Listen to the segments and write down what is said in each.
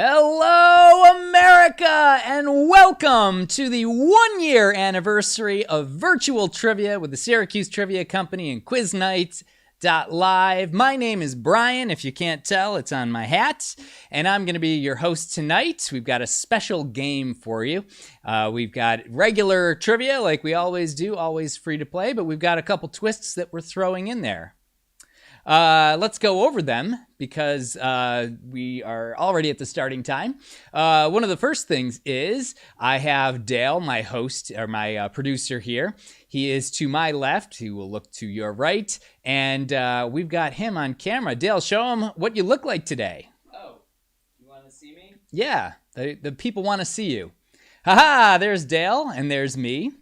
Hello, America, and welcome to the one-year anniversary of virtual trivia with the Syracuse Trivia Company and Quiz Night Live. My name is Brian. If you can't tell, it's on my hat, and I'm going to be your host tonight. We've got a special game for you. We've got regular trivia like we always do, always free to play, but we've got a couple twists that we're throwing in there. Let's go over them because we are already at the starting time. One of the first things is I have Dale, my host or my producer here. He is to my left. He will look to your right. And we've got him on camera. Dale, show him what you look like today. Oh, you want to see me? Yeah, the people want to see you. Haha, there's Dale and there's me.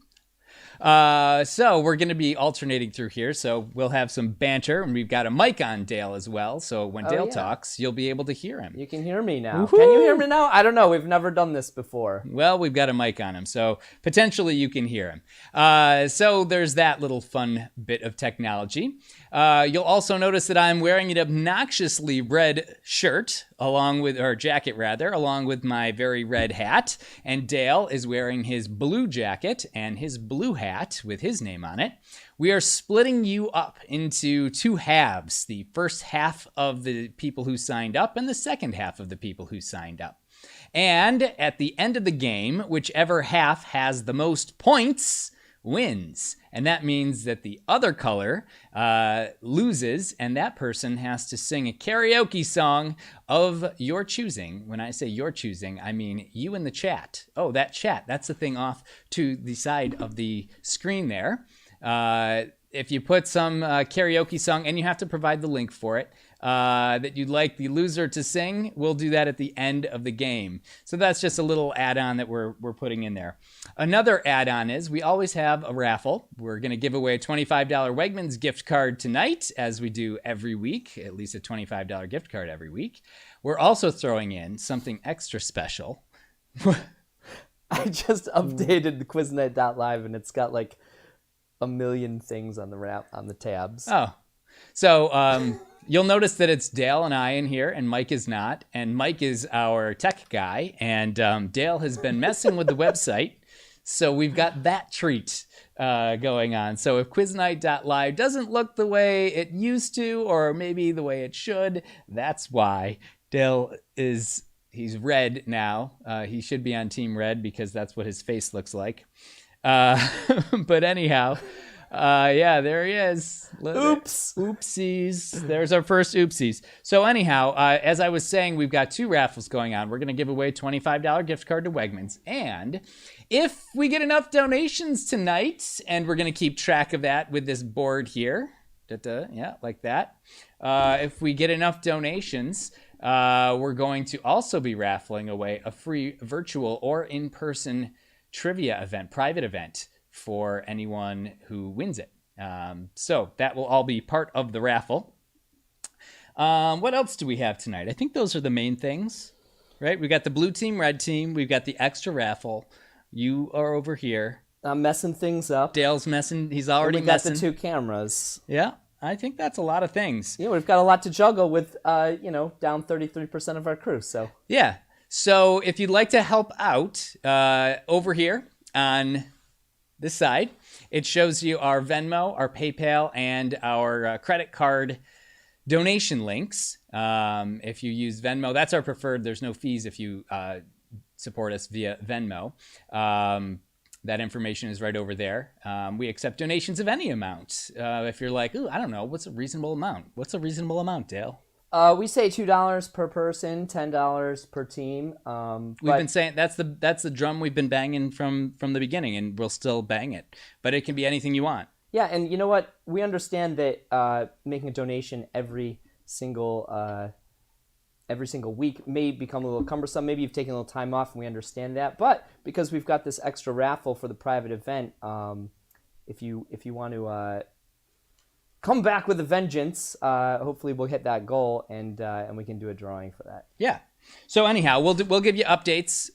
So we're going to be alternating through here. So we'll have some banter, and we've got a mic on Dale as well. So when Dale talks, you'll be able to hear him. You can hear me now. Woo-hoo! Can you hear me now? I don't know. We've never done this before. Well, we've got a mic on him, so potentially you can hear him. So there's that little fun bit of technology. You'll also notice that I'm wearing an obnoxiously red shirt, jacket rather, along with my very red hat. And Dale is wearing his blue jacket and his blue hat with his name on it. We are splitting you up into two halves, the first half of the people who signed up and the second half of the people who signed up. And at the end of the game, whichever half has the most points wins. And that means that the other color loses, and that person has to sing a karaoke song of your choosing. When I say your choosing, I mean you in the chat. Oh, that chat. That's the thing off to the side of the screen there. If you put some karaoke song, and you have to provide the link for it, that you'd like the loser to sing, we'll do that at the end of the game. So that's just a little add-on that we're putting in there. Another add-on is we always have a raffle. We're going to give away a $25 Wegmans gift card tonight, as we do every week, at least a $25 gift card every week. We're also throwing in something extra special. I just updated the quiznight.live, and it's got like a million things on the tabs. Oh, so you'll notice that it's Dale and I in here, and Mike is not. And Mike is our tech guy, and Dale has been messing with the website. So we've got that treat going on. So if quiznight.live doesn't look the way it used to, or maybe the way it should, that's why. Dale he's red now. He should be on Team Red because that's what his face looks like. But anyhow, yeah, there he is. Oops. Oopsies. There's our first oopsies. So anyhow, as I was saying, we've got two raffles going on. We're going to give away a $25 gift card to Wegmans. And if we get enough donations tonight, and we're going to keep track of that with this board here. Yeah, like that. If we get enough donations, we're going to also be raffling away a free virtual or in-person trivia event, private event, for anyone who wins it. So that will all be part of the raffle. What else do we have tonight? I think those are the main things, right? We got the blue team, red team. We've got the extra raffle. You are over here. I'm messing things up. Dale's messing. He's already messing. We got the two cameras. Yeah, I think that's a lot of things. Yeah, we've got a lot to juggle with, down 33% of our crew. So yeah. So if you'd like to help out, over here on this side, it shows you our Venmo, our PayPal, and our credit card donation links. If you use Venmo, that's our preferred. There's no fees if you support us via Venmo. That information is right over there. We accept donations of any amount. If you're like, ooh, I don't know, what's a reasonable amount? What's a reasonable amount, Dale? We say $2 per person, $10 per team. We've been saying that's the drum we've been banging from the beginning, and we'll still bang it. But it can be anything you want. Yeah, and you know what? We understand that making a donation every single week may become a little cumbersome. Maybe you've taken a little time off, and we understand that. But because we've got this extra raffle for the private event, if you want to come back with a vengeance, hopefully we'll hit that goal, and we can do a drawing for that. Yeah. So anyhow, we'll give you updates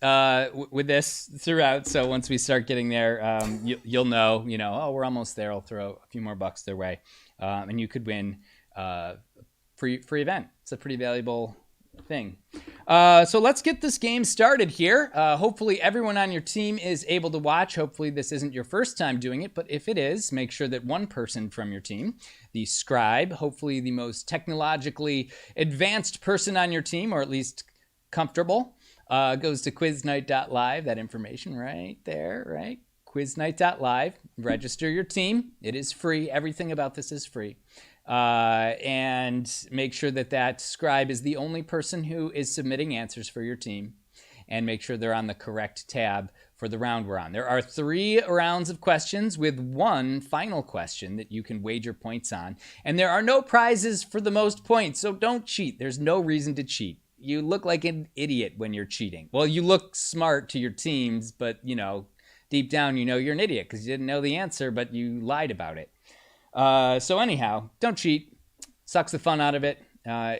with this throughout. So once we start getting there, you'll know, oh, we're almost there. I'll throw a few more bucks their way, and you could win free event. It's a pretty valuable thing. So let's get this game started here. Hopefully everyone on your team is able to watch. Hopefully this isn't your first time doing it, but if it is, make sure that one person from your team, the scribe, hopefully the most technologically advanced person on your team, or at least comfortable, goes to quiznight.live. That information right there, right? Quiznight.live. Register your team. It is free. Everything about this is free. And make sure that that scribe is the only person who is submitting answers for your team, and make sure they're on the correct tab for the round we're on. There are 3 rounds of questions with 1 final question that you can wager points on, and there are no prizes for the most points, so don't cheat. There's no reason to cheat. You look like an idiot when you're cheating. Well, you look smart to your teams, but deep down you know you're an idiot because you didn't know the answer, but you lied about it. So anyhow, don't cheat. Sucks the fun out of it.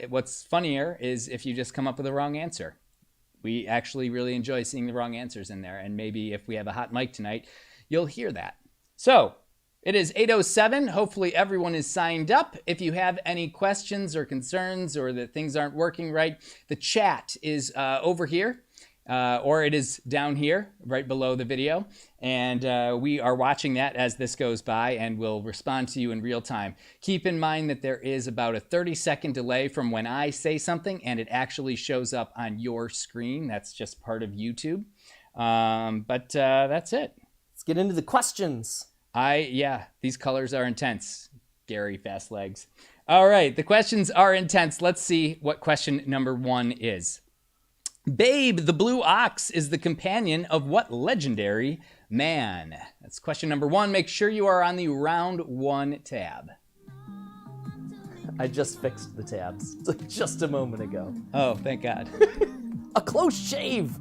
What's funnier is if you just come up with the wrong answer. We actually really enjoy seeing the wrong answers in there, and maybe if we have a hot mic tonight, you'll hear that. So it is 8:07. Hopefully everyone is signed up. If you have any questions or concerns or that things aren't working right, the chat is over here. Or it is down here right below the video, and we are watching that as this goes by, and we'll respond to you in real time. Keep in mind that there is about a 30-second delay from when I say something and it actually shows up on your screen. That's just part of YouTube. But that's it. Let's get into the questions. These colors are intense. Gary, fast legs. All right, the questions are intense. Let's see what question number 1 is. Babe, the blue ox, is the companion of what legendary man? That's question number 1. Make sure you are on the round 1 tab. I just fixed the tabs just a moment ago. Oh, thank God. A close shave.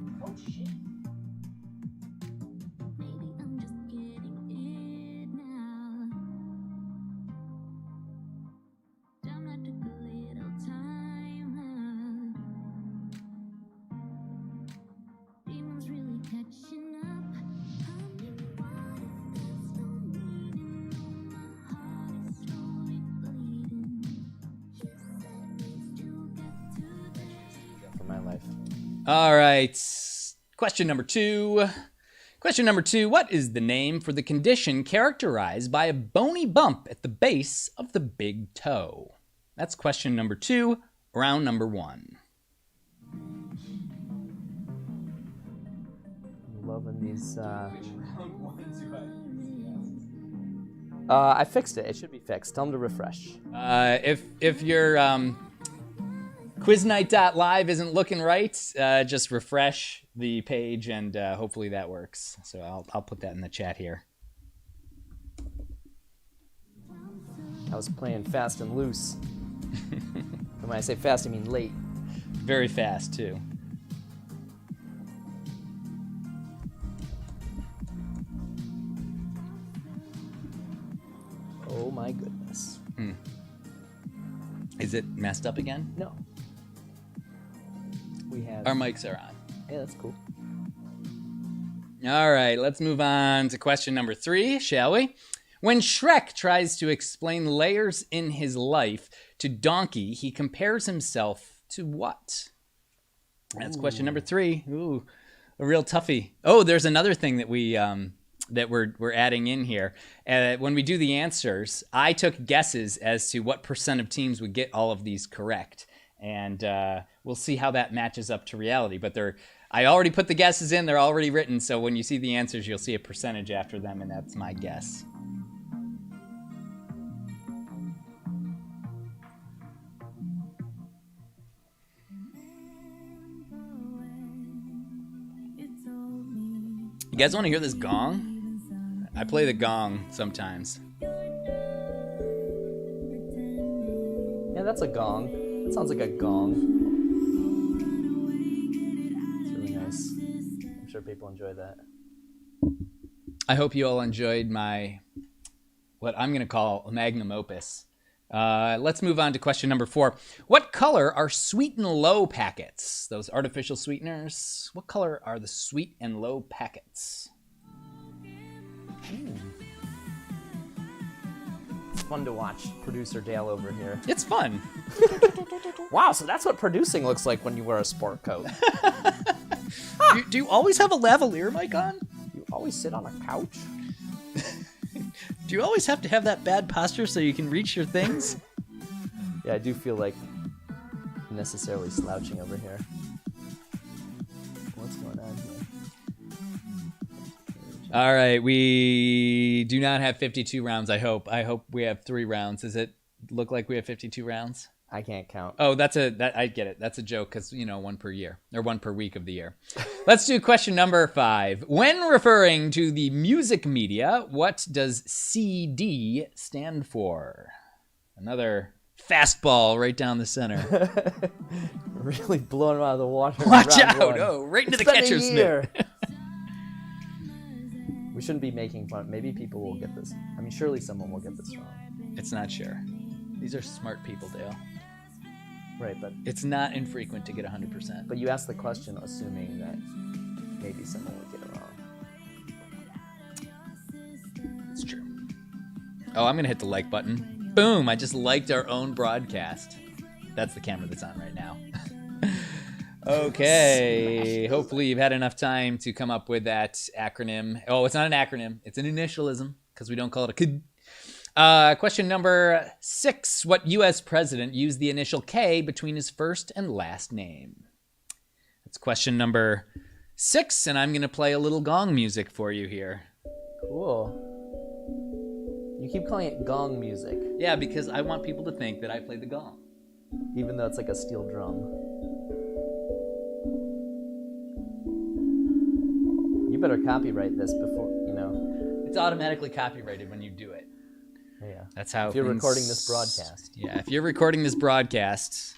All right, question number 2. Question number 2, what is the name for the condition characterized by a bony bump at the base of the big toe? That's question number 2, round number 1. Loving these. I fixed it. It should be fixed. Tell them to refresh. If your quiznight.live isn't looking right, just refresh the page, and hopefully that works. So I'll put that in the chat here. I was playing fast and loose. And when I say fast, I mean late. Very fast, too. Oh my goodness. Is it messed up again? No. We have... Our mics are on. Yeah, that's cool. All right, let's move on to question number 3, shall we? When Shrek tries to explain layers in his life to Donkey, he compares himself to what? That's question number 3. Ooh, a real toughie. Oh, there's another thing that we're adding in here. When we do the answers, I took guesses as to what % of teams would get all of these correct. And we'll see how that matches up to reality. But I already put the guesses in. They're already written. So when you see the answers, you'll see a percentage after them, and that's my guess. You guys want to hear this gong? I play the gong sometimes. Yeah, that's a gong. That sounds like a gong. It's really nice. I'm sure people enjoy that. I hope you all enjoyed what I'm going to call a magnum opus. Let's move on to question number 4. What color are sweet and low packets? Those artificial sweeteners. What color are the sweet and low packets? fun to watch producer Dale over here. It's fun. Wow, so that's what producing looks like when you wear a sport coat. Do you always have a lavalier mic on? You always sit on a couch? Do you always have to have that bad posture so you can reach your things? Yeah, I do feel like necessarily slouching over here. What's going on here? All right, we do not have 52 rounds, I hope. I hope we have 3 rounds. Does it look like we have 52 rounds? I can't count. Oh, I get it. That's a joke because, 1 per year or 1 per week of the year. Let's do question number 5. When referring to the music media, what does CD stand for? Another fastball right down the center. Really blowing him out of the water. Watch out. Oh, right into the catcher's mitt. We shouldn't be making fun. Maybe people will get this. I mean, surely someone will get this wrong. It's not sure. These are smart people, Dale. Right, but it's not infrequent to get 100%. But you asked the question assuming that maybe someone would get it wrong. It's true. Oh, I'm going to hit the like button. Boom, I just liked our own broadcast. That's the camera that's on right now. Okay, hopefully you've had enough time to come up with that acronym. Oh, it's not an acronym. It's an initialism because we don't call it a KID. Question number 6. What U.S. president used the initial K between his first and last name? That's question number 6, and I'm going to play a little gong music for you here. Cool. You keep calling it gong music. Yeah, because I want people to think that I play the gong. Even though it's like a steel drum. You better copyright this before, It's automatically copyrighted when you do it. Yeah. That's how if you're recording this broadcast. Yeah, if you're recording this broadcast,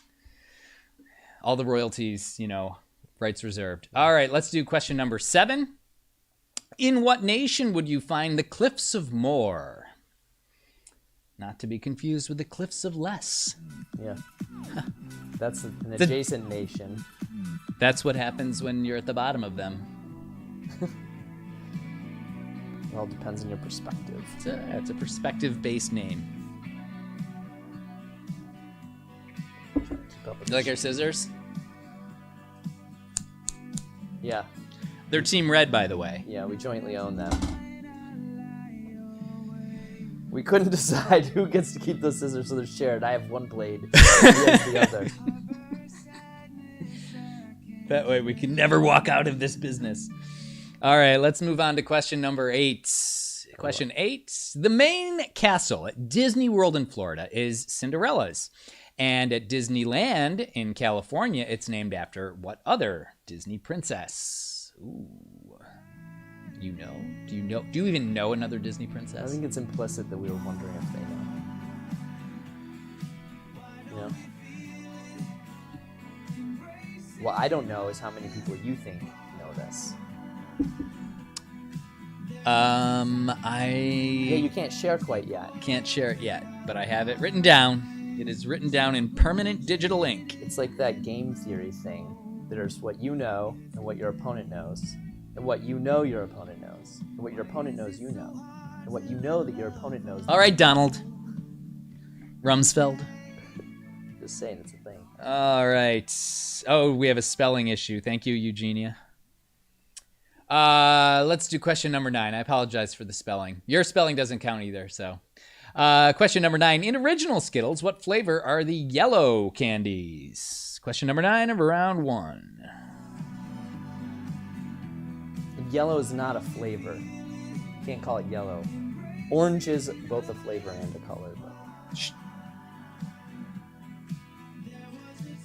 all the royalties, rights reserved. All right, let's do question number 7. In what nation would you find the Cliffs of Moher? Not to be confused with the Cliffs of Less. Yeah. That's an adjacent nation. That's what happens when you're at the bottom of them. It all depends on your perspective. It's a perspective-based name. You like our scissors? Yeah. They're Team Red, by the way. Yeah, we jointly own them. We couldn't decide who gets to keep those scissors, so they're shared. I have one blade, he has the other. That way we can never walk out of this business. All right, let's move on to question number 8. Question 8. The main castle at Disney World in Florida is Cinderella's. And at Disneyland in California, it's named after what other Disney princess? Ooh. Do you even know another Disney princess? I think it's implicit that we were wondering if they know. What I don't know is how many people you think know this. Yeah, you can't share quite yet. Can't share it yet, but I have it written down. It is written down in permanent digital ink. It's like that game theory thing. There's what you know and what your opponent knows, and what you know your opponent knows, and what your opponent knows you know, and what you know that your opponent knows. All right, Donald Rumsfeld. Just saying, it's a thing. All right. Oh, we have a spelling issue. Thank you, Eugenia. Let's do question number 9. I apologize for the spelling. Your spelling doesn't count either, so. Question number 9. In original Skittles, what flavor are the yellow candies? Question number 9 of round 1. Yellow is not a flavor. You can't call it yellow. Orange is both a flavor and a color. But... Shh.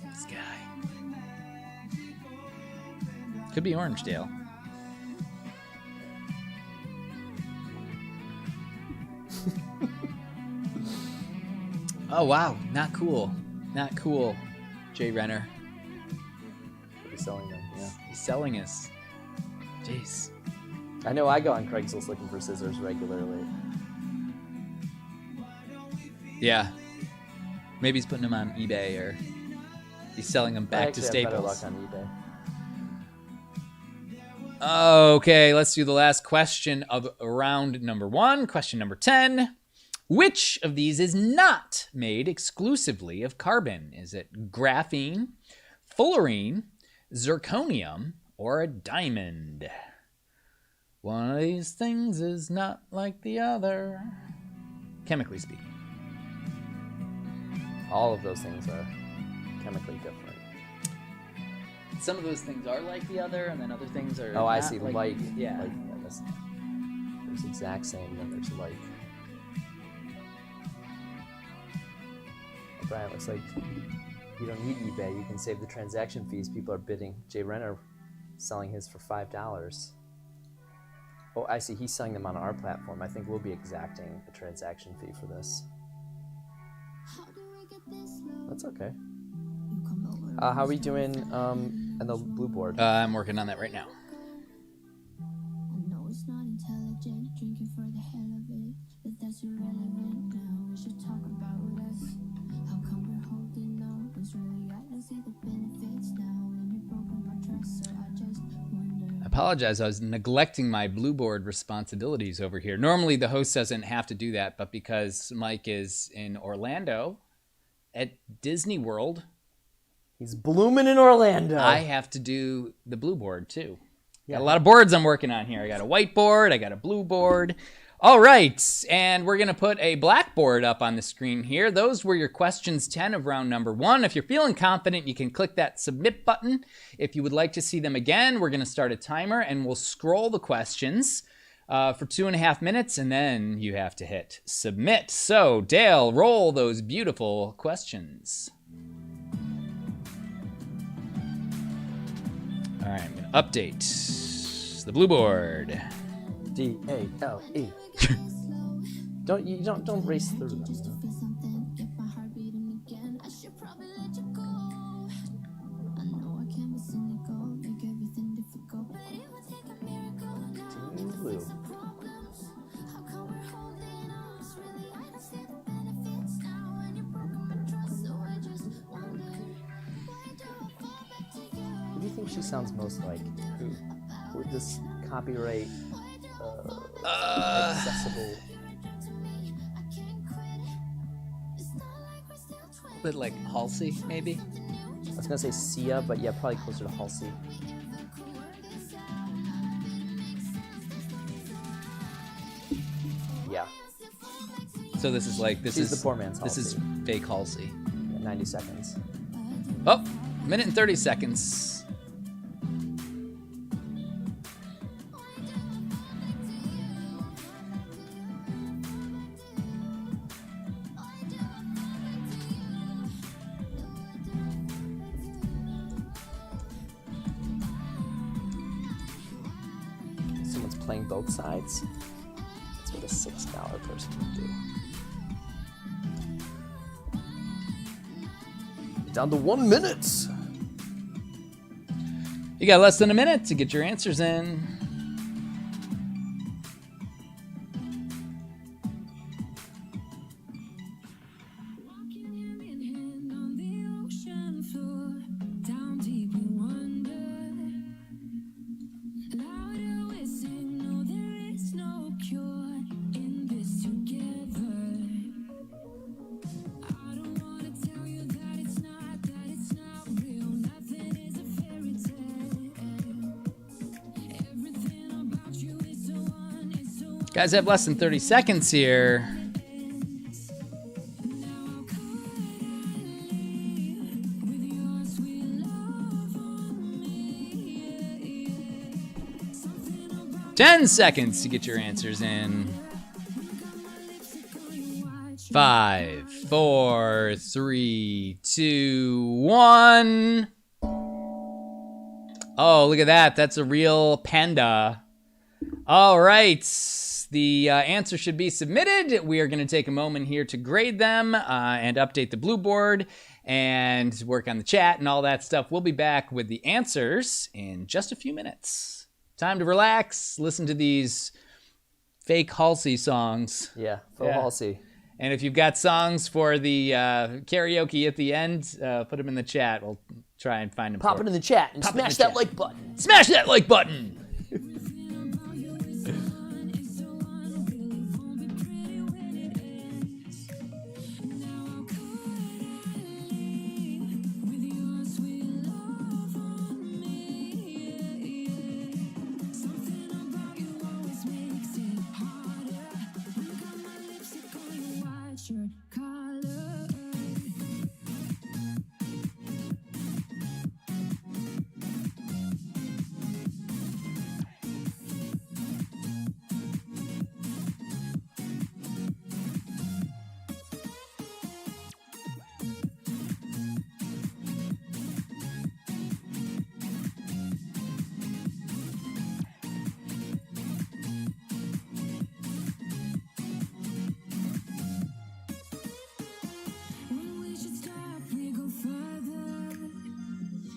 This guy. Could be orange, Dale. Oh, wow. Not cool. Not cool, Jay Renner. He's selling them, yeah. He's selling us. Jeez. I know I go on Craigslist looking for scissors regularly. Yeah. Maybe he's putting them on eBay or he's selling them back to Staples. Better luck on eBay. Okay, let's do the last question of round number 1. Question number 10. Which of these is not made exclusively of carbon? Is it graphene, fullerene, zirconium, or a diamond? One of these things is not like the other, chemically speaking. All of those things are chemically different. Some of those things are like the other, and then other things are. Oh, I not see. like. Yeah. There's exact same, and there's like. Brian, looks like you don't need eBay. You can save the transaction fees. People are bidding. Jay Renner selling his for $5. Oh, I see. He's selling them on our platform. I think we'll be exacting a transaction fee for this. That's okay. How are we doing on the blue board? I'm working on that right now. I know it's not intelligent, drinking for the hell of it, but that's irrelevant now. We should talk about us. How come we're holding on? Cause really I don't see the benefits now. And you broken my trust, so I just wonder. I apologize. I was neglecting my blue board responsibilities over here. Normally the host doesn't have to do that, but because Mike is in Orlando at Disney World, He's blooming in Orlando. I have to do the blue board too. Got a lot of boards I'm working on here. I got a whiteboard, I got a blue board. All right, and we're going to put a blackboard up on the screen here. Those were your questions 10 of round number 1. If you're feeling confident, you can click that submit button. If you would like to see them again, we're going to start a timer, and we'll scroll the questions for 2.5 minutes, and then you have to hit submit. So, Dale, roll those beautiful questions. All right, I'm going to update the blue board. D-A-L-E. Don't race through them. Blue. Who do you think she sounds most like? Who would this copyright accessible? Bit like Halsey, maybe? I was gonna say Sia, but yeah, probably closer to Halsey. Yeah. So this is like, She's the poor man's This is Halsey. fake Halsey. Yeah, 90 seconds. Oh, minute and 30 seconds. Someone's playing both sides. That's what a $6 person would do. Down to 1 minute. You got less than a minute to get your answers in. Guys have less than 30 seconds here. Ten seconds to get your answers in. 5, 4, 3, 2, 1. Oh, look at that. That's a real panda. All right. The answer should be submitted. We are going to take a moment here to grade them and update the blue board and work on the chat and all that stuff. We'll be back with the answers in just a few minutes. Time to relax, listen to these fake Halsey songs. Yeah, faux Halsey. And if you've got songs for the karaoke at the end, put them in the chat. We'll try and find them. Pop it in the chat and smash that like button. Smash that like button! shirt collar. When we should stop, we go further.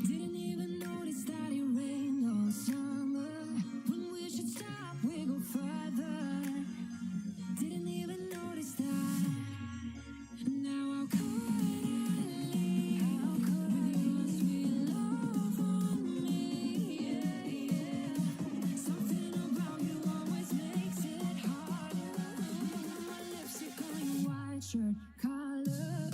Didn't even notice that it rained all summer. When we should stop, we go further. Didn't even notice that. Now how could I leave? With your sweet love on me? Yeah, yeah. Something about you always makes it harder. My lipstick on your white shirt collar.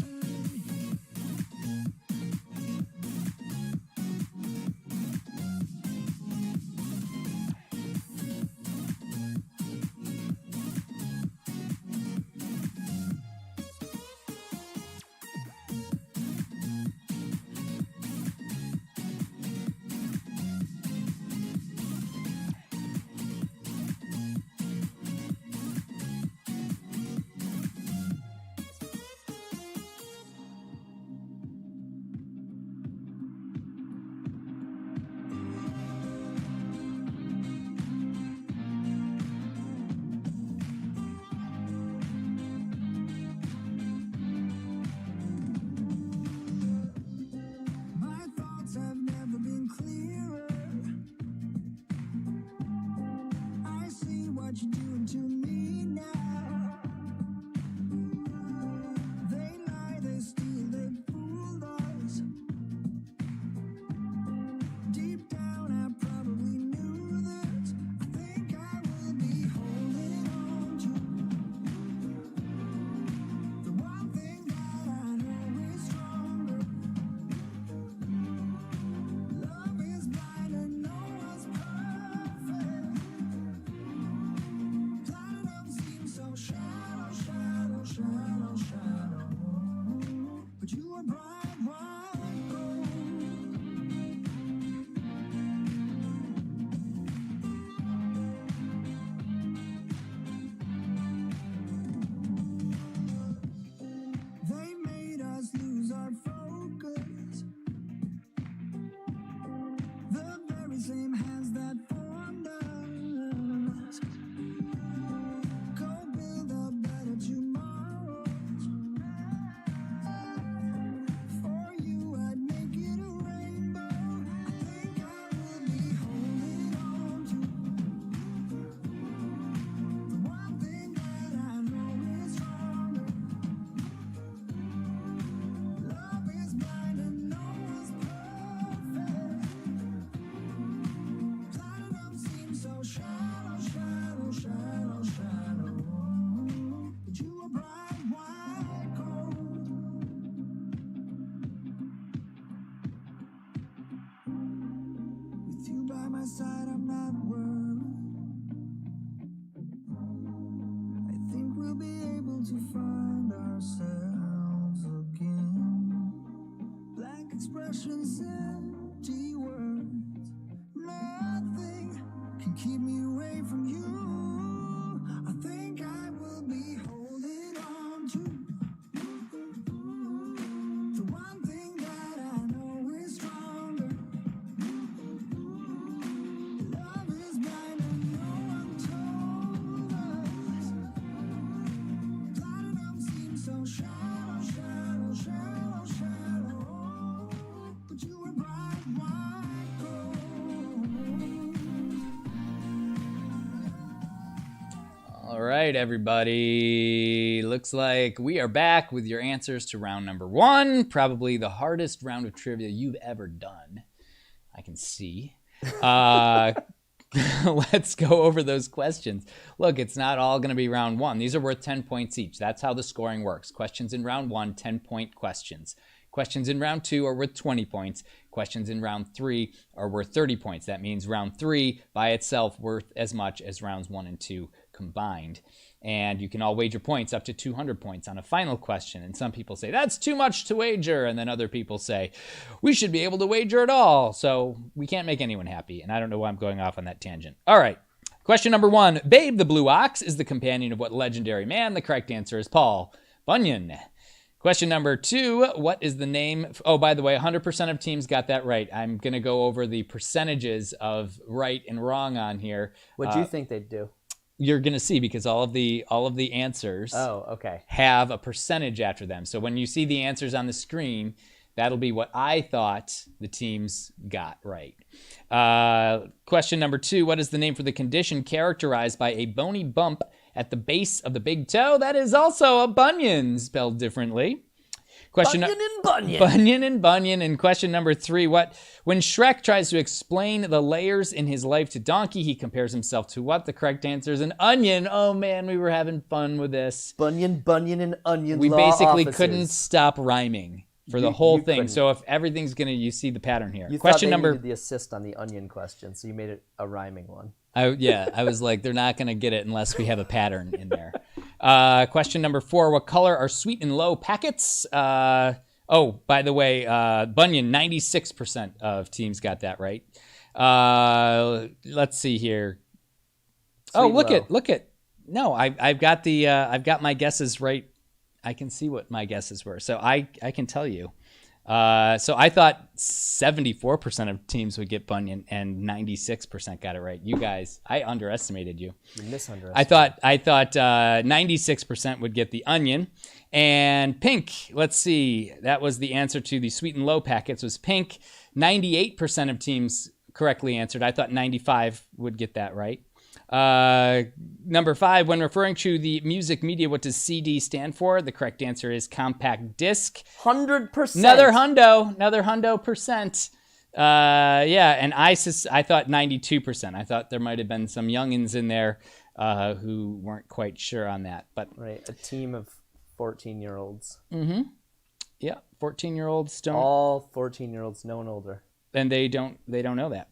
My thoughts have never been clearer. I see what you're doing to me now. They lie, they steal, they fool us. Deep down, I probably knew this. I think I will be holding on to the one thing that I know is stronger. Love is blind and no one's perfect. Platinum seems so shallow, shallow, shallow, shallow. But you are bright white gold. They made us lose our focus. The very same hands that formed us. Go build a better tomorrow. For you, I'd make it a rainbow. I think I will be holding on to the one thing that I know is stronger. Love is blind and no one's perfect. Platinum seems so shallow, shallow, shallow, shallow. But you are bright white gold. With you by my side, I'm not worried. I think we'll be able to find ourselves again. Blank expressions, empty words. Nothing can keep me away from you. I think I will be holding on to the one thing that I know is stronger. Love is blind and no one told us. Platinum seems so shallow, shallow, shallow, shallow. But you were bright white gold. All right, everybody. Looks like we are back with your answers to round number 1. Probably the hardest round of trivia you've ever done. I can see. Let's go over those questions. Look, it's not all going to be round 1. These are worth 10 points each. That's how the scoring works. Questions in round 1, 10-point questions. Questions in round 2 are worth 20 points. Questions in round 3 are worth 30 points. That means round 3 by itself worth as much as rounds 1 and 2 combined. And you can all wager points up to 200 points on a final question. And some people say, that's too much to wager. And then other people say, we should be able to wager it all. So we can't make anyone happy. And I don't know why I'm going off on that tangent. All right. Question number 1. Babe the Blue Ox is the companion of what legendary man? The correct answer is Paul Bunyan. Question number 2. What is the name? Oh, by the way, 100% of teams got that right. I'm going to go over the percentages of right and wrong on here. What do you think they'd do? You're going to see, because all of the answers have a percentage after them. So when you see the answers on the screen, that'll be what I thought the teams got right. Question number 2, what is the name for the condition characterized by a bony bump at the base of the big toe? That is also a bunion, spelled differently. Bunyan and Bunyan. Bunyan and Bunyan. And question number 3, when Shrek tries to explain the layers in his life to Donkey, he compares himself to what? The correct answer is an onion. Oh man, we were having fun with this. Bunyan, and onion. We law basically offices. couldn't stop rhyming for the whole thing. Couldn't. So if everything's you see the pattern here. You Question thought they number. needed the assist on the onion question, so you made it a rhyming one. I was like, they're not going to get it unless we have a pattern in there. Question number 4, what color are sweet and low packets? Oh, by the way, Bunyan, 96% of teams got that right. Let's see here. Look at. No, I've got my guesses right. I can see what my guesses were, so I can tell you. So I thought 74% of teams would get Bunyan, and 96% got it right. You guys, I underestimated you. You misunderestimated. I thought 96% would get the onion, and pink. Let's see, that was the answer to the sweet and low packets. Was pink. 98% of teams correctly answered. I thought 95 would get that right. Number 5, when referring to the music media, what does CD stand for? The correct answer is compact disc. 100%. Another hundo percent. And I thought 92%. I thought there might have been some youngins in there who weren't quite sure on that. But right, a team of 14-year-olds. Mm-hmm. Yeah, 14-year-olds don't. All 14-year-olds, no one older. And they don't know that.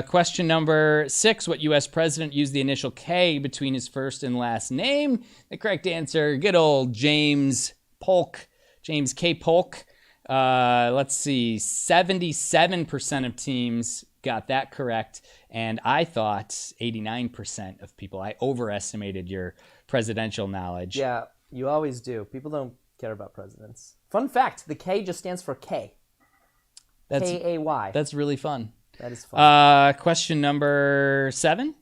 Question number 6, what U.S. president used the initial K between his first and last name? The correct answer, good old James K. Polk. Let's see, 77% of teams got that correct, and I thought 89% of people. I overestimated your presidential knowledge. Yeah, you always do. People don't care about presidents. Fun fact, the K just stands for K. K-A-Y. That's really fun. That is fun. Question number 7.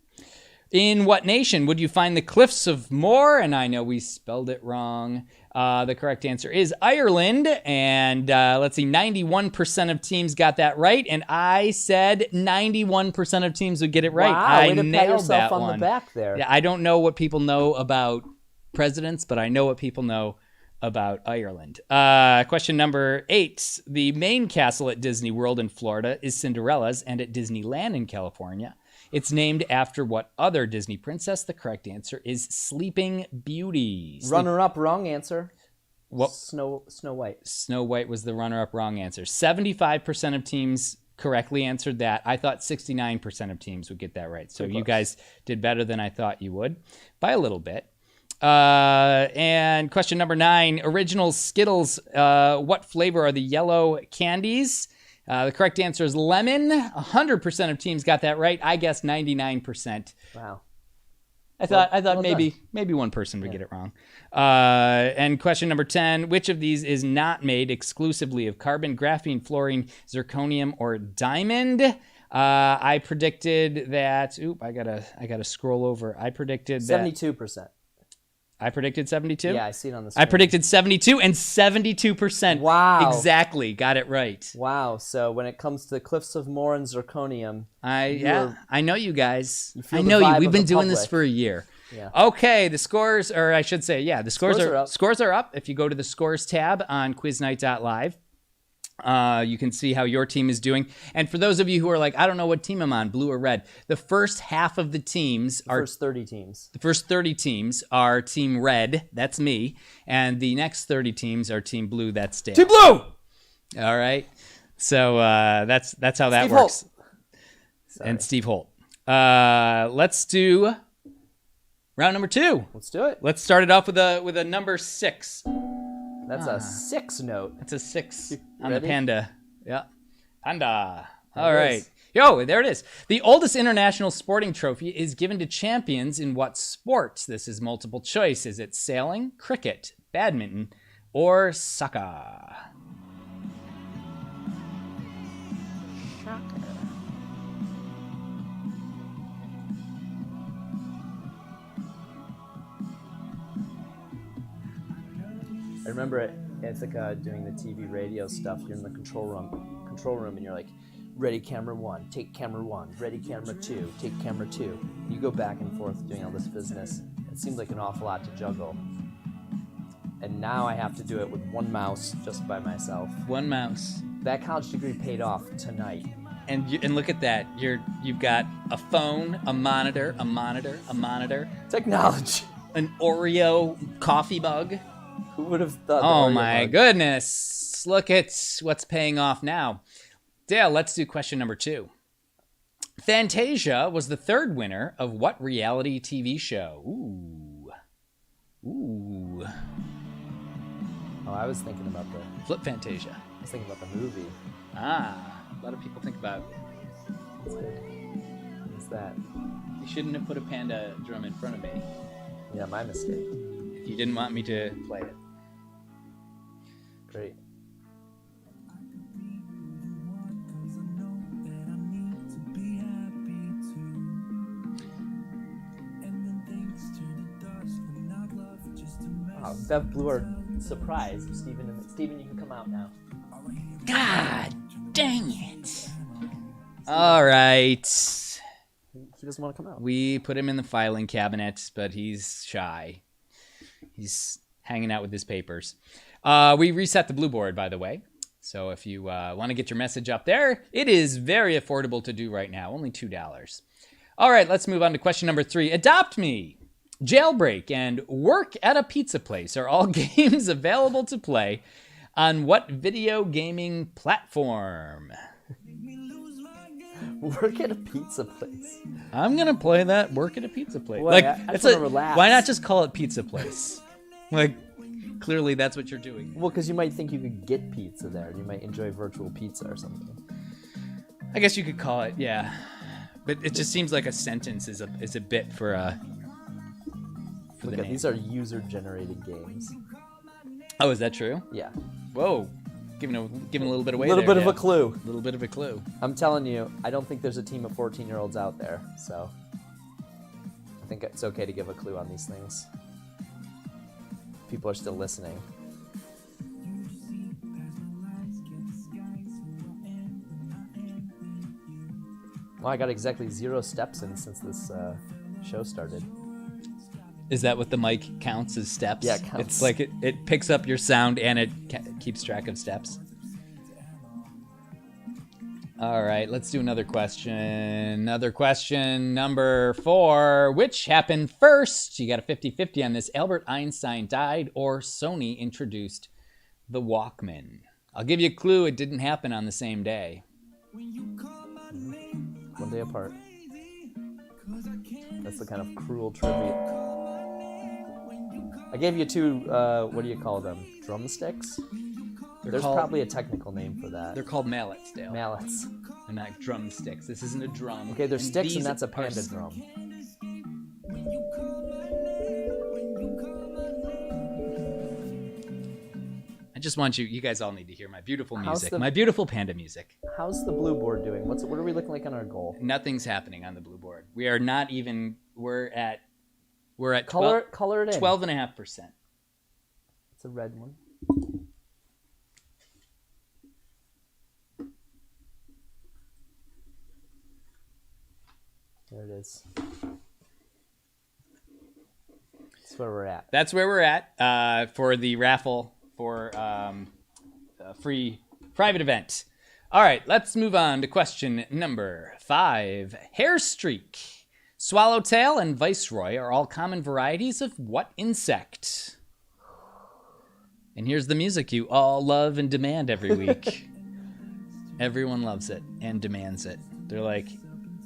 In what nation would you find the Cliffs of Moher? And I know we spelled it wrong. The correct answer is Ireland. And let's see, 91% of teams got that right. And I said 91% of teams would get it right. Wow, way to nailed pat yourself that on one. the back there. Yeah, I don't know what people know about presidents, but I know what people know about Ireland. Question number 8. The main castle at Disney World in Florida is Cinderella's, and at Disneyland in California, it's named after what other Disney princess? The correct answer is Sleeping Beauty. Runner-up, wrong answer. What? Snow White. Snow White was the runner-up, wrong answer. 75% of teams correctly answered that. I thought 69% of teams would get that right. So you guys did better than I thought you would by a little bit. And question number 9, original Skittles, what flavor are the yellow candies? The correct answer is lemon. 100% of teams got that right. I guess 99%. Wow. I thought well maybe one person would get it wrong. And question number 10, which of these is not made exclusively of carbon, graphene, fluorine, zirconium, or diamond? I predicted that. I gotta scroll over. I predicted 72%. I predicted 72? Yeah, I see it on the screen. I predicted 72, and 72%. Wow. Exactly. Got it right. Wow. So when it comes to the Cliffs of Moher and zirconium, I know you guys. feel I the know vibe you. We've of been the doing this public. for a year. Yeah. Okay, the scores, or I should say, the scores are up. Scores are up. If you go to the scores tab on quiznight.live, you can see how your team is doing. And for those of you who are like, I don't know what team I'm on, blue or red, the first half of the teams are... First 30 teams. The first 30 teams are team red, that's me, and the next 30 teams are team blue, that's Dale. Team blue! All right. So that's how that Steve works. Holt. And Steve Holt. Let's do Round number 2. Let's do it. Let's start it off with a number 6. That's a 6 note. It's a 6 on Ready? the panda. Yeah. Panda. There All it right. is. Yo, there it is. The oldest international sporting trophy is given to champions in what sport? This is multiple choice. Is it sailing, cricket, badminton, or soccer? I remember at Ithaca doing the TV radio stuff. You're in the control room, and you're like, ready camera 1, take camera 1, ready camera 2, take camera 2. You go back and forth doing all this business. It seemed like an awful lot to juggle. And now I have to do it with one mouse just by myself. One mouse. That college degree paid off tonight. And look at that. You've got a phone, a monitor, Technology. an Oreo coffee mug. Who would have thought? Oh my goodness. Look at what's paying off now. Dale, let's do question number 2. Fantasia was the 3rd winner of what reality TV show? Ooh. Oh, I was thinking about Flip Fantasia. I was thinking about the movie. Ah, a lot of people think about That's good. What's that? you shouldn't have put a panda drum in front of me Yeah, my mistake. if you didn't want me to play it. Great. Wow, Bev blew our surprise. Steven, you can come out now. God dang it. All right. He doesn't want to come out. We put him in the filing cabinet, but he's shy. He's hanging out with his papers. We reset the blue board, by the way. So if you want to get your message up there, it is very affordable to do right now. Only $2. All right, let's move on to question number 3. Adopt Me, Jailbreak, and Work at a Pizza Place are all games available to play on what video gaming platform? Work at a pizza place. I'm going to play that Work at a Pizza Place. Boy, like, I it's just wanna relax. why not just call it Pizza Place? Like, clearly that's what you're doing. Well, because you might think you could get pizza there. You might enjoy virtual pizza or something. I guess you could call it, yeah. But it just seems like a sentence is a bit for the Look at name. these are user-generated games. Oh, is that true? Yeah. Whoa. Giving a little bit away A little there, bit of yeah. a clue. A little bit of a clue. I'm telling you, I don't think there's a team of 14-year-olds out there, so I think it's okay to give a clue on these things. People are still listening. Well, I got exactly 0 steps in since this show started. Is that what the mic counts as steps? Yeah, it counts. It's like it picks up your sound and it keeps track of steps. All right, let's do another question. Another question, number 4. Which happened first? You got a 50-50 on this. Albert Einstein died or Sony introduced the Walkman? I'll give you a clue. It didn't happen on the same day. One day apart. That's the kind of cruel trivia. I gave you 2, what do you call them? Drumsticks? There's called- probably a technical name for that. They're called mallets, Dale. Mallets. They're not drumsticks. This isn't a drum. Okay, they're sticks these and that's a are panda drum. I just want you guys all need to hear my beautiful How's music. the- My beautiful panda music. How's the blue board doing? What are we looking like on our goal? Nothing's happening on the blue board. We are not even, we're at Color it in. 12.5%. It's a red one. There it is. That's where we're at. That's where we're at for the raffle for a free private event. All right, let's move on to question number 5. Hair streak, swallowtail, and viceroy are all common varieties of what insect? And here's the music you all love and demand every week. Everyone loves it and demands it. They're like,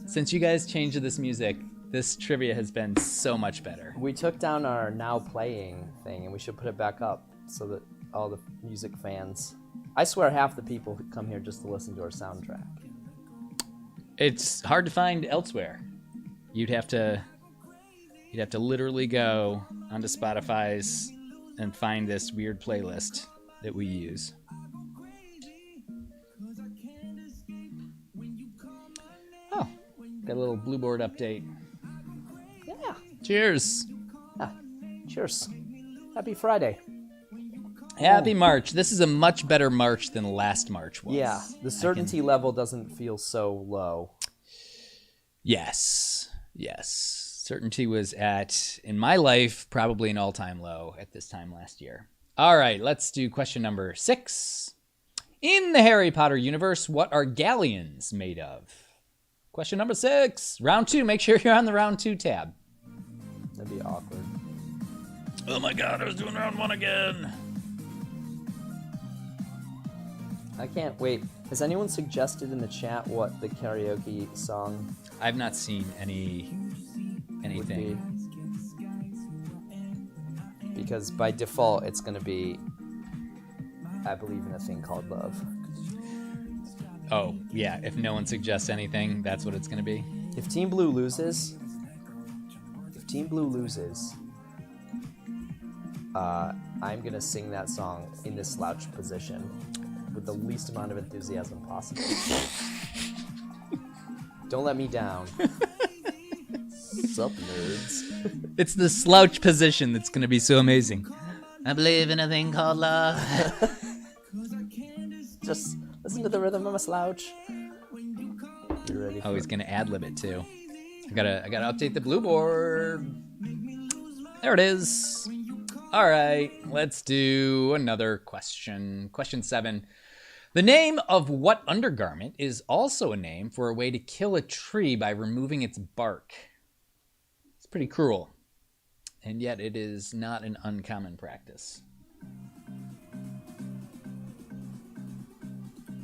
since you guys changed this music, This trivia has been so much better. We took down our now playing thing, and we should put it back up so that all the music fans... I swear half the people come here just to listen to our soundtrack. It's hard to find elsewhere. You'd have to literally go onto Spotify's and find this weird playlist that we use. Oh, got a little Blue Board update. Yeah. Cheers. Ah, cheers. Happy Friday. Happy March. This is a much better March than last March was. Yeah, the certainty level doesn't feel so low. Yes. Certainty was at, in my life, probably an all-time low at this time last year. All right, let's do question number 6. In the Harry Potter universe, what are galleons made of? Question number 6. Round 2. Make sure you're on the round 2 tab. That'd be awkward. Oh my god, I was doing round 1 again. I can't wait. Has anyone suggested in the chat what the karaoke song I've not seen anything. would be? Because by default, it's going to be I Believe in a Thing Called Love. Oh, yeah, if no one suggests anything, that's what it's going to be. If Team Blue loses, I'm going to sing that song in this slouched position with the least amount of enthusiasm possible. Don't let me down. Sup, nerds? It's the slouch position that's going to be so amazing. I believe in a thing called love. Just listen to the rhythm of a slouch. You ready? Oh, he's going to ad-lib it too. I gotta update the Blue Board. There it is. All right, let's do another question. Question 7. The name of what undergarment is also a name for a way to kill a tree by removing its bark? It's pretty cruel, and yet it is not an uncommon practice.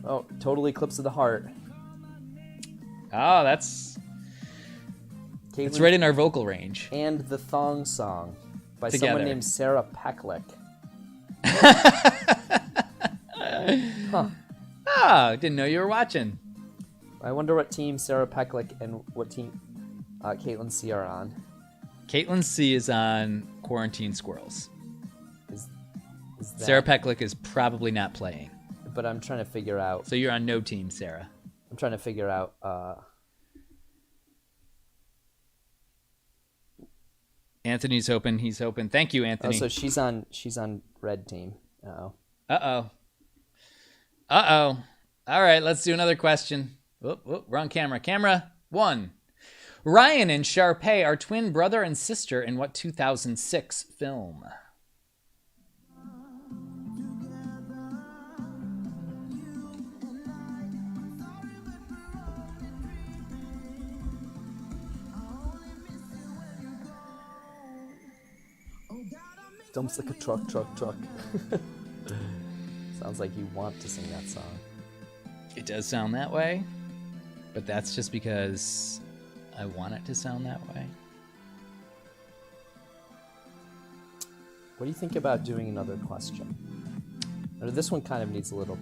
Oh, Total Eclipse of the Heart. Oh, that's Caitlin right in our vocal range. And the Thong Song by Together. someone named Sarah Pecklick. Huh. Oh, didn't know you were watching. I wonder what team Sarah Pecklick and what team Caitlin C are on. Caitlin C is on Quarantine Squirrels. Is that, Sarah Pecklick is probably not playing. But I'm trying to figure out. So you're on no team, Sarah. I'm trying to figure out. Anthony's hoping. He's hoping. Thank you, Oh, Anthony. so she's on red team. Uh-oh. Uh-oh. All right, let's do another question. Wrong camera. Camera 1. Ryan and Sharpay are twin brother and sister in what 2006 film? Dumps like a truck. Sounds like you want to sing that song. It does sound that way, but that's just because I want it to sound that way. What do you think about doing another question? Or this one kind of needs a little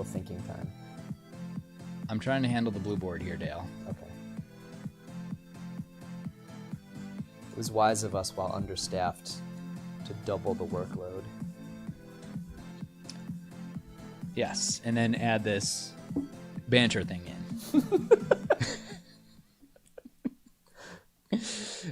thinking time. I'm trying to handle the Blue Board here, Dale. Okay. It was wise of us while understaffed to double the workload. Yes, and then add this banter thing in.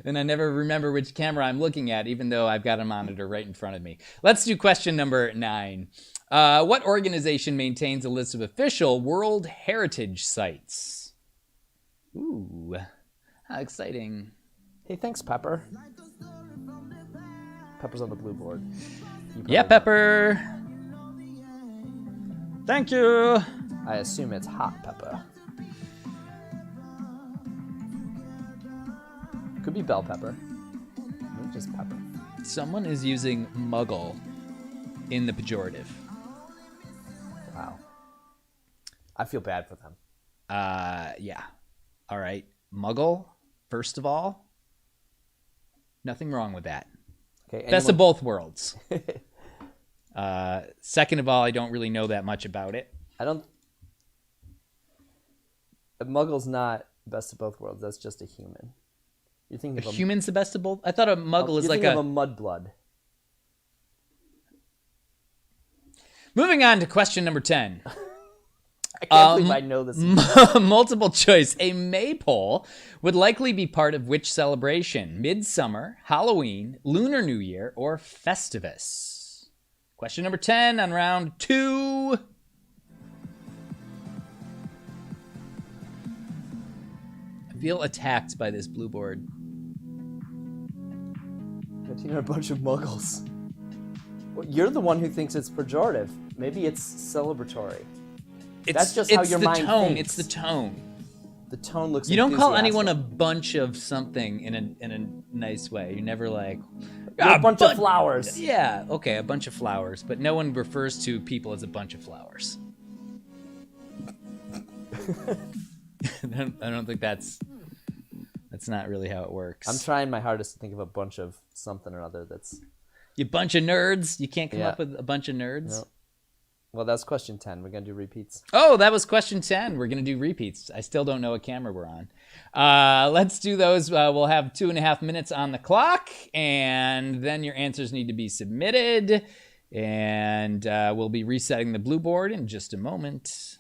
And I never remember which camera I'm looking at, even though I've got a monitor right in front of me. Let's do question number 9. What organization maintains a list of official World Heritage Sites? Ooh, how exciting. Hey, thanks, Pepper. Pepper's on the Blue Board. Yeah, Pepper. Thank you. I assume it's hot pepper. Could be bell pepper. Maybe just pepper. Someone is using muggle in the pejorative. Wow. I feel bad for them. Yeah. All right. Muggle first of all. Nothing wrong with that. Okay. Best of both worlds. Second of all, I don't really know that much about it. A muggle's not best of both worlds. That's just a human. You're thinking of Human's the best of both? I thought a muggle is you're like thinking of a mudblood. Moving on to question number 10. I can't believe I know this. Multiple choice. A maypole would likely be part of which celebration? Midsummer, Halloween, Lunar New Year, or Festivus? Question number 10 on round 2. I feel attacked by this blue board. You're a bunch of muggles. Well, you're the one who thinks it's pejorative. Maybe it's celebratory. That's just how your mind thinks. It's the tone. The tone looks. You don't call anyone a bunch of something in a nice way. You're never like a bunch of flowers. Yeah, okay, a bunch of flowers, but no one refers to people as a bunch of flowers. I don't think that's not really how it works. I'm trying my hardest to think of a bunch of something or other that's. You bunch of nerds. You can't come up with a bunch of nerds. No. Well, that's question 10. We're going to do repeats. Oh, that was question 10. We're going to do repeats. I still don't know what camera we're on. Let's do those. We'll have 2.5 minutes on the clock, and then your answers need to be submitted, and we'll be resetting the blue board in just a moment.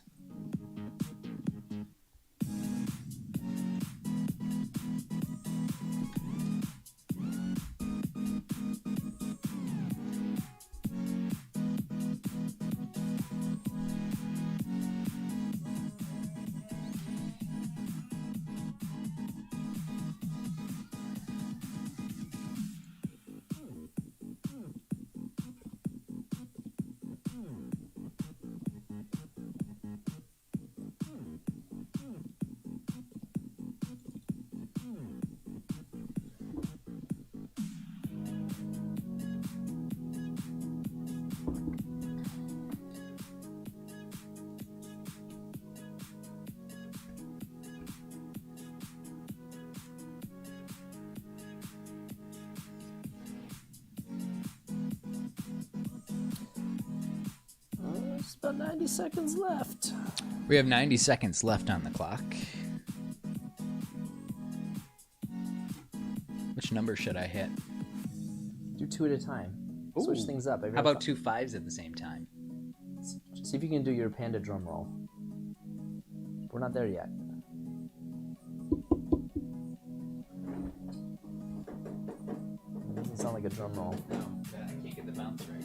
There's about 90 seconds left. We have 90 seconds left on the clock. Which number should I hit? Do 2 at a time. Switch things up. How about 2 5s at the same time? See if you can do your panda drum roll. We're not there yet. It doesn't sound like a drum roll. No, I can't get the bounce right.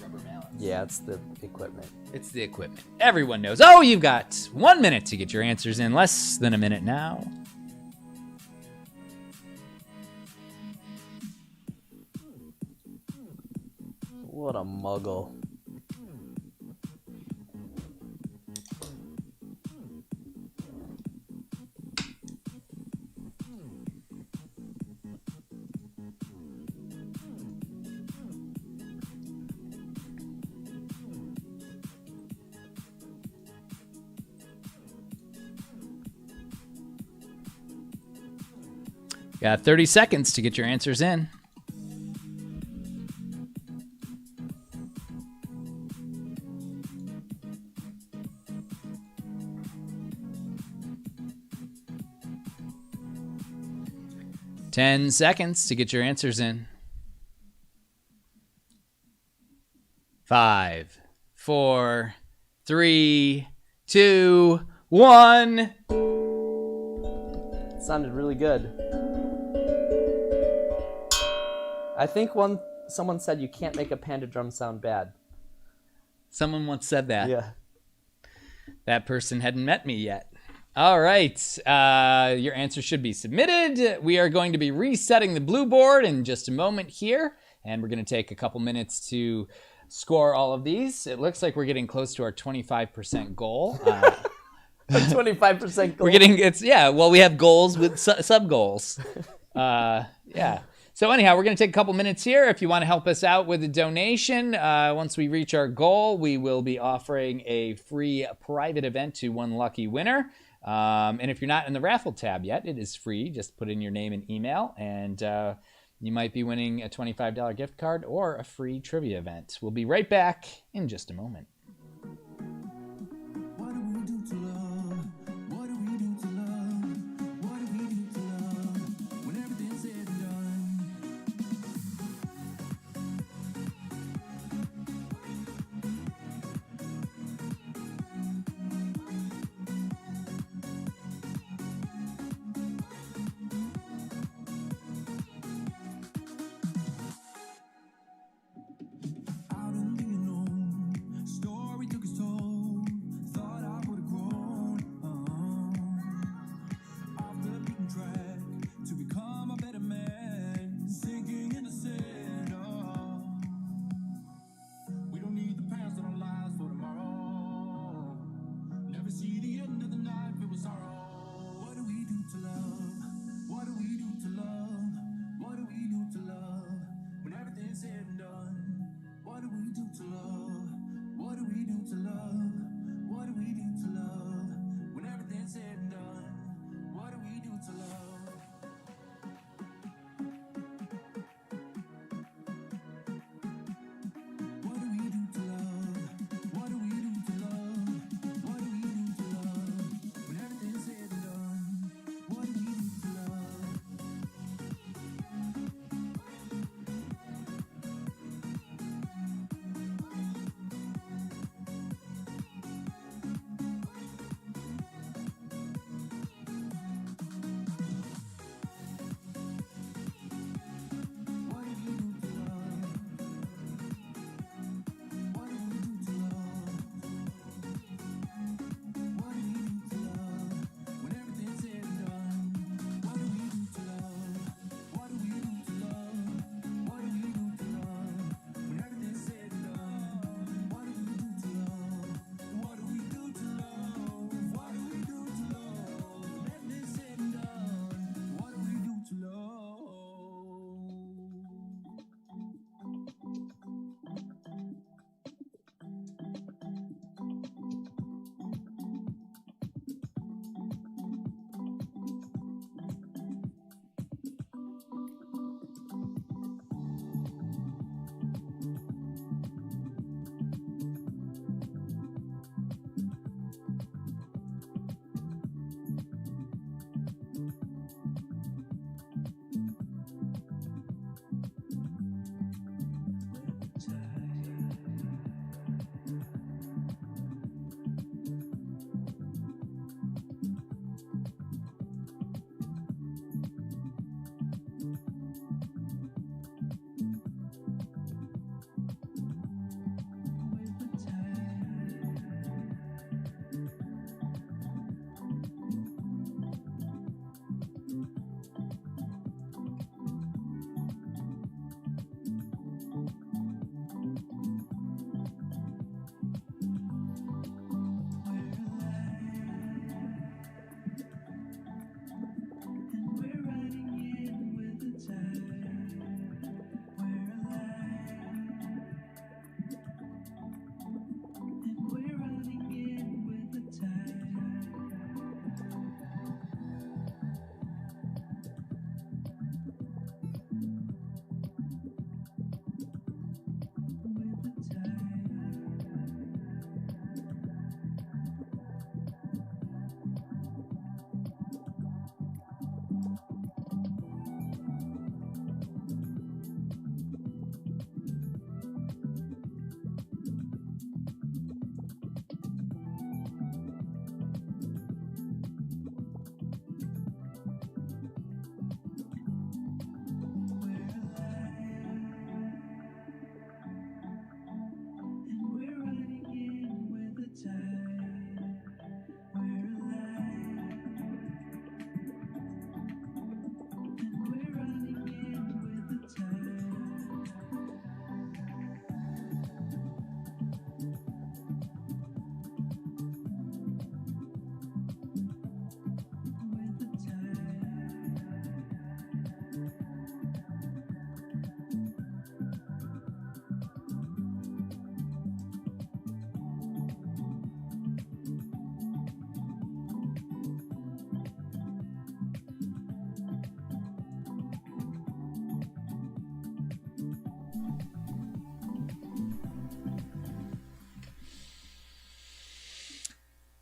Rubber mallets. Yeah, it's the equipment. It's the equipment. Everyone knows. Oh, you've got 1 minute to get your answers in. Less than a minute now. What a muggle. Got 30 seconds to get your answers in. Ten seconds to get your answers in. 5, 4, 3, 2, 1. Sounded really good. I think someone said you can't make a panda drum sound bad. Someone once said that. Yeah. That person hadn't met me yet. All right. Your answer should be submitted. We are going to be resetting the blue board in just a moment here, and we're going to take a couple minutes to score all of these. It looks like we're getting close to our 25% goal. 25% goal. We're getting, we have goals with sub goals. Yeah. So anyhow, we're going to take a couple minutes here. If you want to help us out with a donation, once we reach our goal, we will be offering a free private event to one lucky winner. And if you're not in the raffle tab yet, it is free. Just put in your name and email, and you might be winning a $25 gift card or a free trivia event. We'll be right back in just a moment. What do we do to love? What do we do to love? What do we do to love? When everything's said and done. Out in the unknown, story took its toll. Thought I would have grown off the beaten track to become a better man, sinking in the sand. We don't need the past in our lives for tomorrow. Never see the end of the night filled with sorrow. What do we do to love? What do we do to love? What do we do to love? When everything's said and done. What do we do to love? What do we do to love? What do we do to love? When everything's said and done. What do we do to love? What do we do to love? What do we do to love? What do we do to love? When everything's said and done. What do we do to love?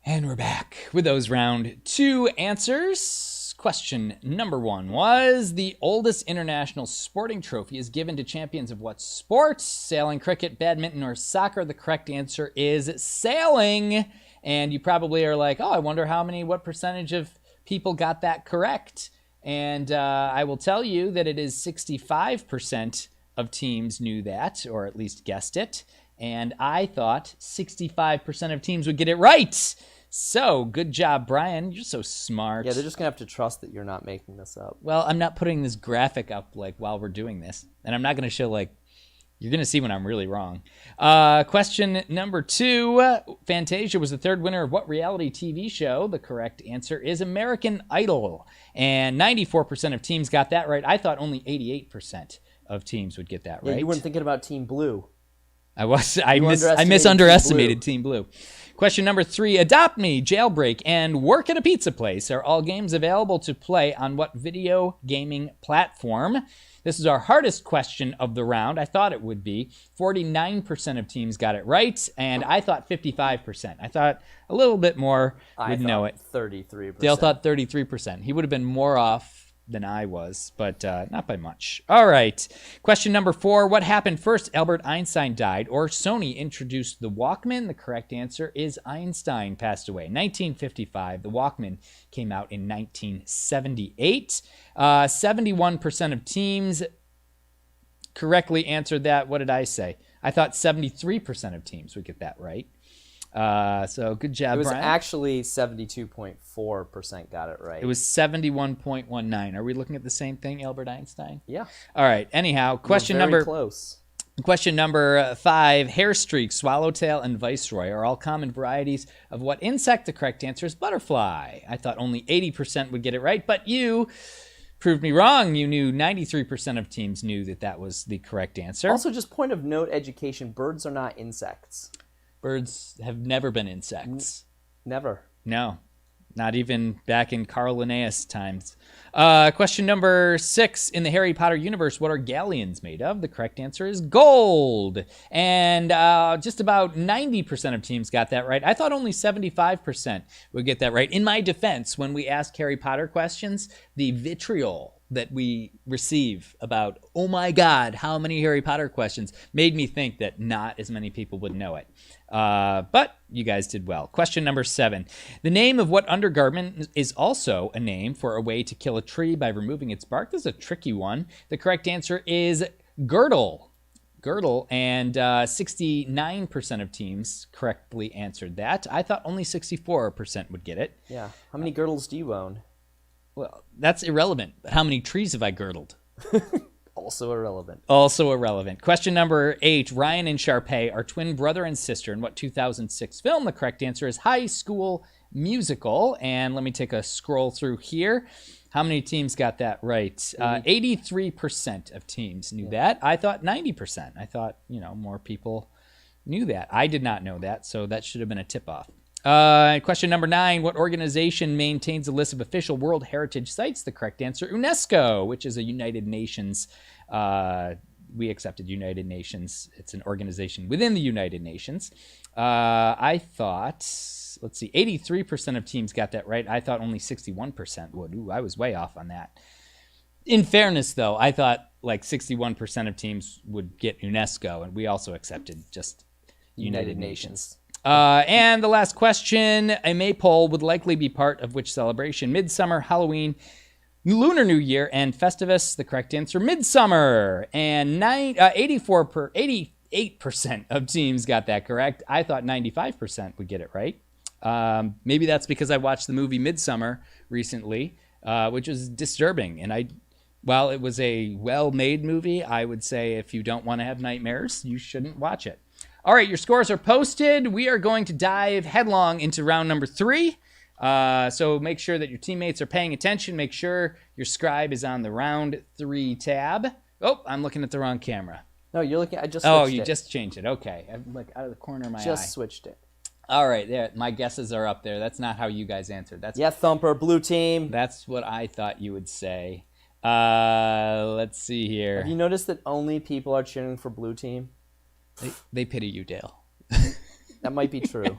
And we're back with those round 2 answers. Question number 1 was, the oldest international sporting trophy is given to champions of what sport? Sailing, cricket, badminton, or soccer? The correct answer is sailing. And you probably are like, oh, I wonder what percentage of people got that correct. And I will tell you that it is 65% of teams knew that, or at least guessed it. And I thought 65% of teams would get it right. So, good job, Brian. You're so smart. Yeah, they're just going to have to trust that you're not making this up. Well, I'm not putting this graphic up while we're doing this. And I'm not going to show you're going to see when I'm really wrong. Question number 2. Fantasia was the third winner of what reality TV show? The correct answer is American Idol. And 94% of teams got that right. I thought only 88% of teams would get that right. Yeah, you weren't thinking about Team Blue. I misunderestimated Team Blue. Question number 3. Adopt Me, Jailbreak, and Work at a Pizza Place are all games available to play on what video gaming platform? This is our hardest question of the round. I thought it would be. 49% of teams got it right, and I thought 55%. I thought a little bit more would know it. 33%. Dale thought 33%. He would have been more off than I was, but not by much. All right. Question number 4. What happened first? Albert Einstein died, or Sony introduced the Walkman? The correct answer is Einstein passed away. 1955. The Walkman came out in 1978. 71% of teams correctly answered that. What did I say? I thought 73% of teams would get that right. So good job, Brian. It was Brian. actually 72.4% got it right. It was 71.19. Are we looking at the same thing, Albert Einstein? Yeah. All right. Anyhow, question very number close. Question number 5. Hairstreak, swallowtail, and viceroy are all common varieties of what insect? The correct answer is butterfly. I thought only 80% would get it right, but you proved me wrong. You knew 93% of teams knew that was the correct answer. Also, just point of note education, birds are not insects. Birds have never been insects. Never. No, not even back in Carl Linnaeus times. Question number 6. In the Harry Potter universe, what are galleons made of? The correct answer is gold. And just about 90% of teams got that right. I thought only 75% would get that right. In my defense, when we ask Harry Potter questions, the vitriol that we receive about, oh my God, how many Harry Potter questions, made me think that not as many people would know it. But you guys did well. Question number 7. The name of what undergarment is also a name for a way to kill a tree by removing its bark? This is a tricky one. The correct answer is girdle. Girdle, and 69% of teams correctly answered that. I thought only 64% would get it. Yeah. How many girdles do you own? Well, that's irrelevant. But how many trees have I girdled? Also irrelevant. Also irrelevant. Question number 8. Ryan and Sharpay are twin brother and sister in what 2006 film? The correct answer is High School Musical. And let me take a scroll through here. How many teams got that right? 83% of teams knew that. I thought 90%. I thought, more people knew that. I did not know that, so that should have been a tip-off. Question number 9. What organization maintains a list of official World Heritage Sites? The correct answer, UNESCO, which is a United Nations. We accepted United Nations. It's an organization within the United Nations. I thought, 83% of teams got that right. I thought only 61% would. Ooh, I was way off on that. In fairness, though, I thought 61% of teams would get UNESCO, and we also accepted just United Nations. And the last question, a maypole would likely be part of which celebration? Midsummer, Halloween, Lunar New Year, and Festivus. The correct answer, Midsummer. And 88% of teams got that correct. I thought 95% would get it right. Maybe that's because I watched the movie Midsummer recently, which was disturbing. And while it was a well-made movie, I would say if you don't want to have nightmares, you shouldn't watch it. All right, your scores are posted. We are going to dive headlong into round number 3. So make sure that your teammates are paying attention. Make sure your scribe is on the round 3 tab. Oh, I'm looking at the wrong camera. No, you're looking. I just switched it. Oh, you just changed it. Okay. I'm out of the corner of my eye. Just switched it. All right, there. My guesses are up there. That's not how you guys answered. Yeah, Thumper, blue team. That's what I thought you would say. Let's see here. Have you noticed that only people are cheering for blue team? They pity you, Dale. That might be true.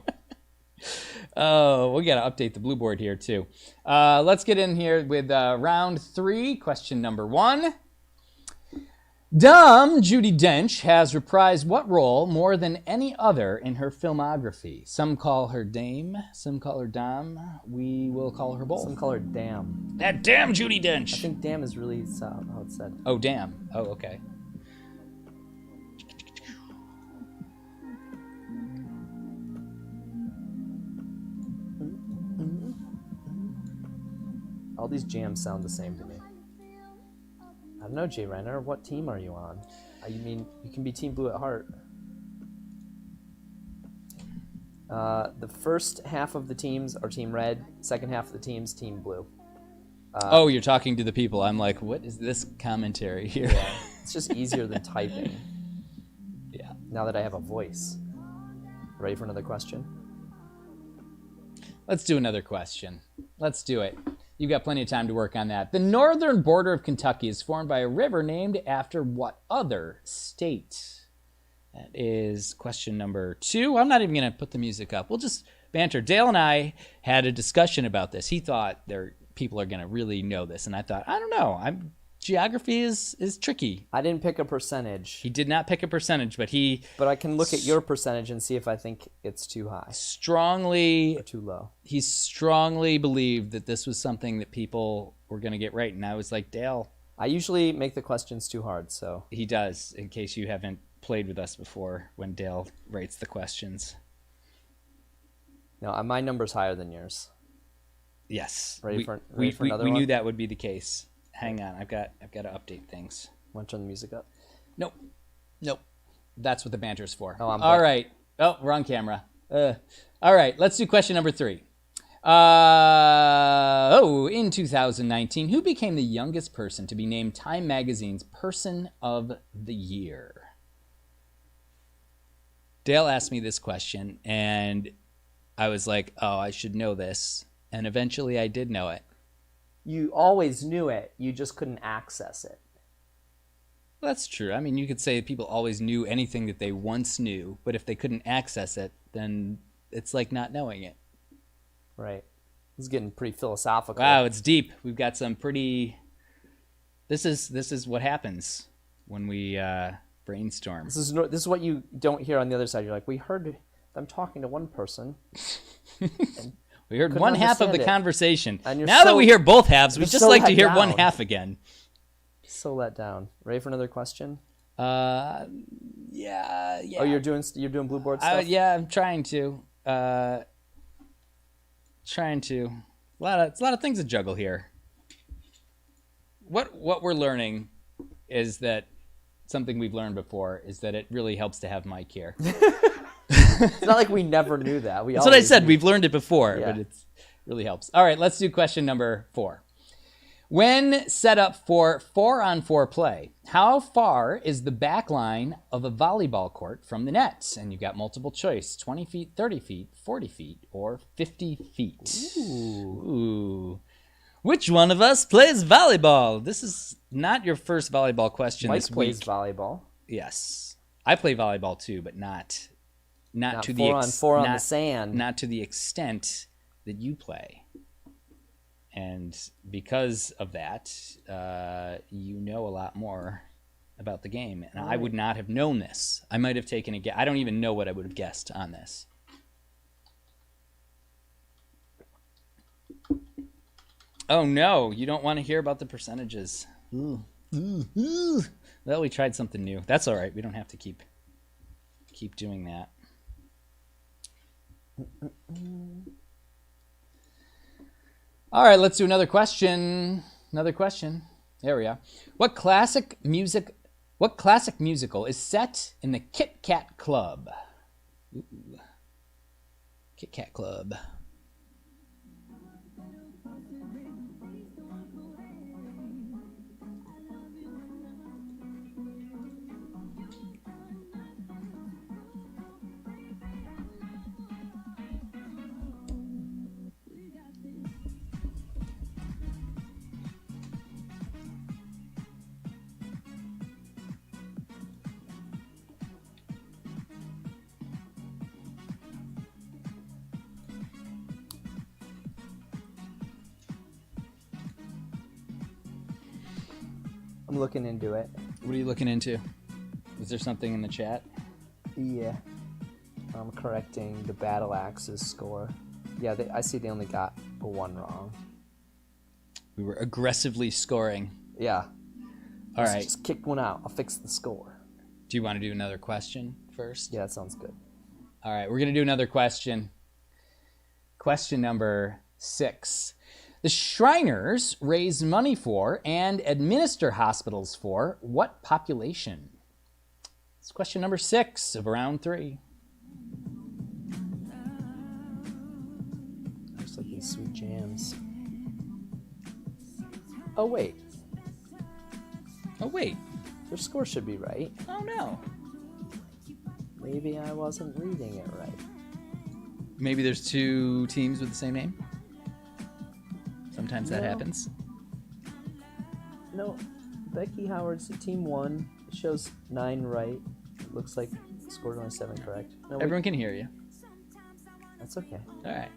Oh, we got to update the blue board here, too. Let's get in here with round 3, question number 1. Dame Judi Dench has reprised what role more than any other in her filmography? Some call her Dame, some call her Dame. We will call her both. Some call her Damn. That damn Judi I Dench. think Damn is really how it's said. Oh, damn. Oh, okay. All these jams sound the same to me. I don't know, Jay Renner. What team are you on? You mean you can be Team Blue at heart? The first half of the teams are Team Red. Second half of the teams, Team Blue. Oh, you're talking to the people. I'm like, what is this commentary here? Yeah, it's just easier than typing. Yeah. Now that I have a voice. Ready for another question? Let's do another question. Let's do it. You've got plenty of time to work on that. The northern border of Kentucky is formed by a river named after what other state? That is question number 2. I'm not even going to put the music up. We'll just banter. Dale and I had a discussion about this. He thought people are going to really know this, and I thought, I don't know. Geography is tricky. I didn't pick a percentage. He did not pick a percentage, but But I can look at your percentage and see if I think it's too high strongly or too low. He strongly believed that this was something that people were going to get right, and I was like, Dale. I usually make the questions too hard, so. He does, in case you haven't played with us before, when Dale writes the questions. No, my number's higher than yours. Yes. Ready for another one? We knew that would be the case. Hang on, I've got to update things. Want to turn the music up? Nope. That's what the banter's for. Oh, all right. Oh, wrong camera. All right, let's do question number 3. In 2019, who became the youngest person to be named Time Magazine's Person of the Year? Dale asked me this question, and I was like, oh, I should know this. And eventually I did know it. You always knew it. You just couldn't access it. That's true. I mean, you could say people always knew anything that they once knew, but if they couldn't access it, then it's like not knowing it. Right. This is getting pretty philosophical. Wow, it's deep. We've got some pretty... This is what happens when we brainstorm. This is what you don't hear on the other side. You're like, we heard them talking to one person. We heard one half of the conversation. Now that we hear both halves, we just like to hear one half again. So let down. Ready for another question? Yeah. Oh, you're doing blue board stuff? Yeah, I'm trying to. It's a lot of things to juggle here. What we're learning is that something we've learned before is that it really helps to have Mike here. It's not like we never knew that. That's what I said. We've learned it before, Yeah. but it really helps. All right, let's do question number 4. When set up for 4-on-4 play, how far is the back line of a volleyball court from the net? And you've got multiple choice, 20 feet, 30 feet, 40 feet, or 50 feet. Ooh. Which one of us plays volleyball? This is not your first volleyball question Mike this plays week. volleyball. Yes. I play volleyball too, but not to the 4-on-4 on the sand. Not to the extent that you play. And because of that, you know a lot more about the game. And I would not have known this. I might have taken a guess. I don't even know what I would have guessed on this. Oh, no. You don't want to hear about the percentages. Well, we tried something new. That's all right. We don't have to keep doing that. All right, let's do another question. There we are. What classic musical is set in the Kit Kat Club? Ooh. Kit Kat Club. I'm looking into it. What are you looking into? Is there something in the chat? Yeah. I'm correcting the Battle Axes score. Yeah, I see they only got one wrong. We were aggressively scoring. Yeah. All right. Just kick one out. I'll fix the score. Do you want to do another question first? Yeah, that sounds good. All right, we're going to do another question. Question number 6. The Shriners raise money for and administer hospitals for what population? It's question number 6 of round 3. Looks like these sweet jams. Oh, wait. Oh, wait. Their score should be right. Oh, no. Maybe I wasn't reading it right. Maybe there's 2 teams with the same name? Sometimes that No. happens. No, Becky Howard's team 1. It shows 9 right. It looks like scored only 7 correct. No, wait, Everyone can hear you. that's okay. All right.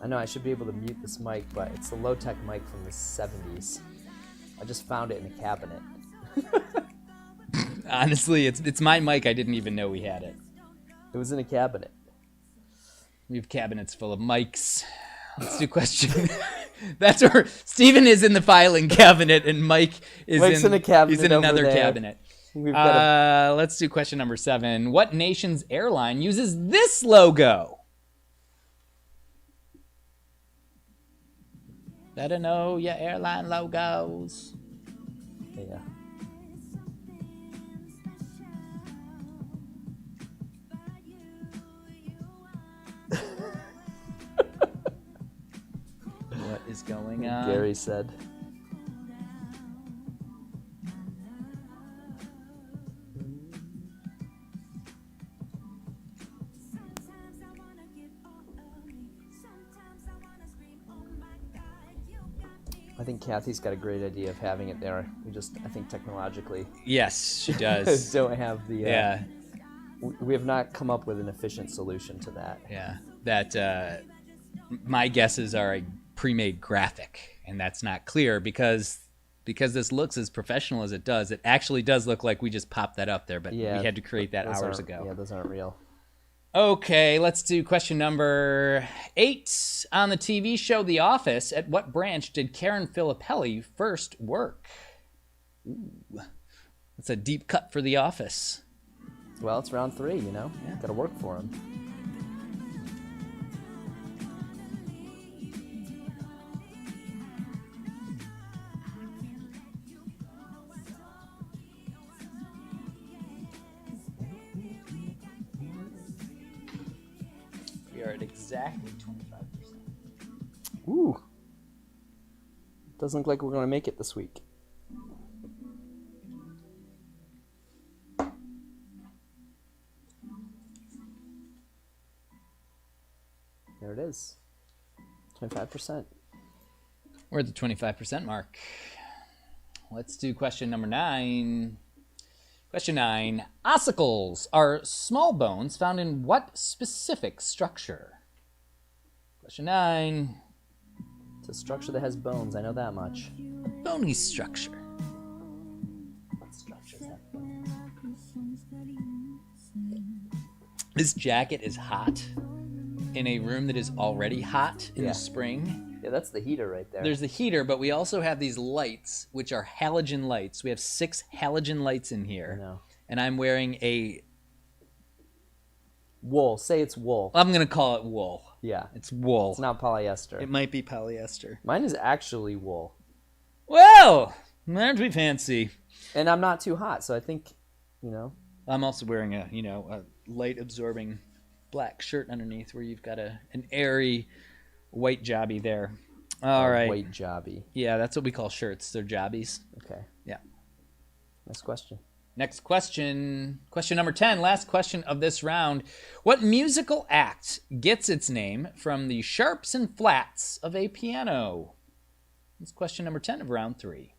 I know I should be able to mute this mic, but it's a low-tech mic from the 70s. I just found it in a cabinet. Honestly, it's my mic. I didn't even know we had it. It was in a cabinet. We have cabinets full of mics. Let's do question. That's where Steven is in the filing cabinet and Mike is Mike's in a cabinet He's in over another there. cabinet. We've got Let's do question number 7. What nation's airline uses this logo? Better know your airline logos. Yeah. What is going on? Gary said. I think Kathy's got a great idea of having it there. I think technologically Yes, she does. don't have the. Yeah, We have not come up with an efficient solution to that. yeah. That my guesses are a pre-made graphic, and that's not clear because this looks as professional as it does. It actually does look like we just popped that up there, but Yeah, we had to create that those hours aren't- ago. Yeah, those aren't real. Okay, let's do question number 8. On the TV show The Office, at what branch did Karen Filippelli first work? Ooh, that's a deep cut for The Office. Well, it's round 3, you know? Yeah. Got to work for him. We are at exactly 25%. Ooh. Doesn't look like we're going to make it this week. There it is. 25%. We're at the 25% mark. Let's do question number 9. Question 9. Ossicles are small bones found in what specific structure? Question 9. It's a structure that has bones. I know that much. A bony structure. What structures have bones? This jacket is hot in a room that is already hot in Yeah. the spring. Yeah, that's the heater right there. There's the heater, but we also have these lights, which are halogen lights. We have 6 halogen lights in I here. know. And I'm wearing a, Wool. Say it's wool. I'm going to call it wool. Yeah. It's wool. It's not polyester. It might be polyester. Mine is actually wool. Well, aren't we fancy? And I'm not too hot, so I think, you know. I'm also wearing a light absorbing black shirt underneath where you've got an airy white jobby there. All right. White jobby. Yeah, that's what we call shirts. They're jobbies. Okay. Yeah. Next question. Next question. Question number 10. Last question of this round. What musical act gets its name from the sharps and flats of a piano? That's question number 10 of round 3.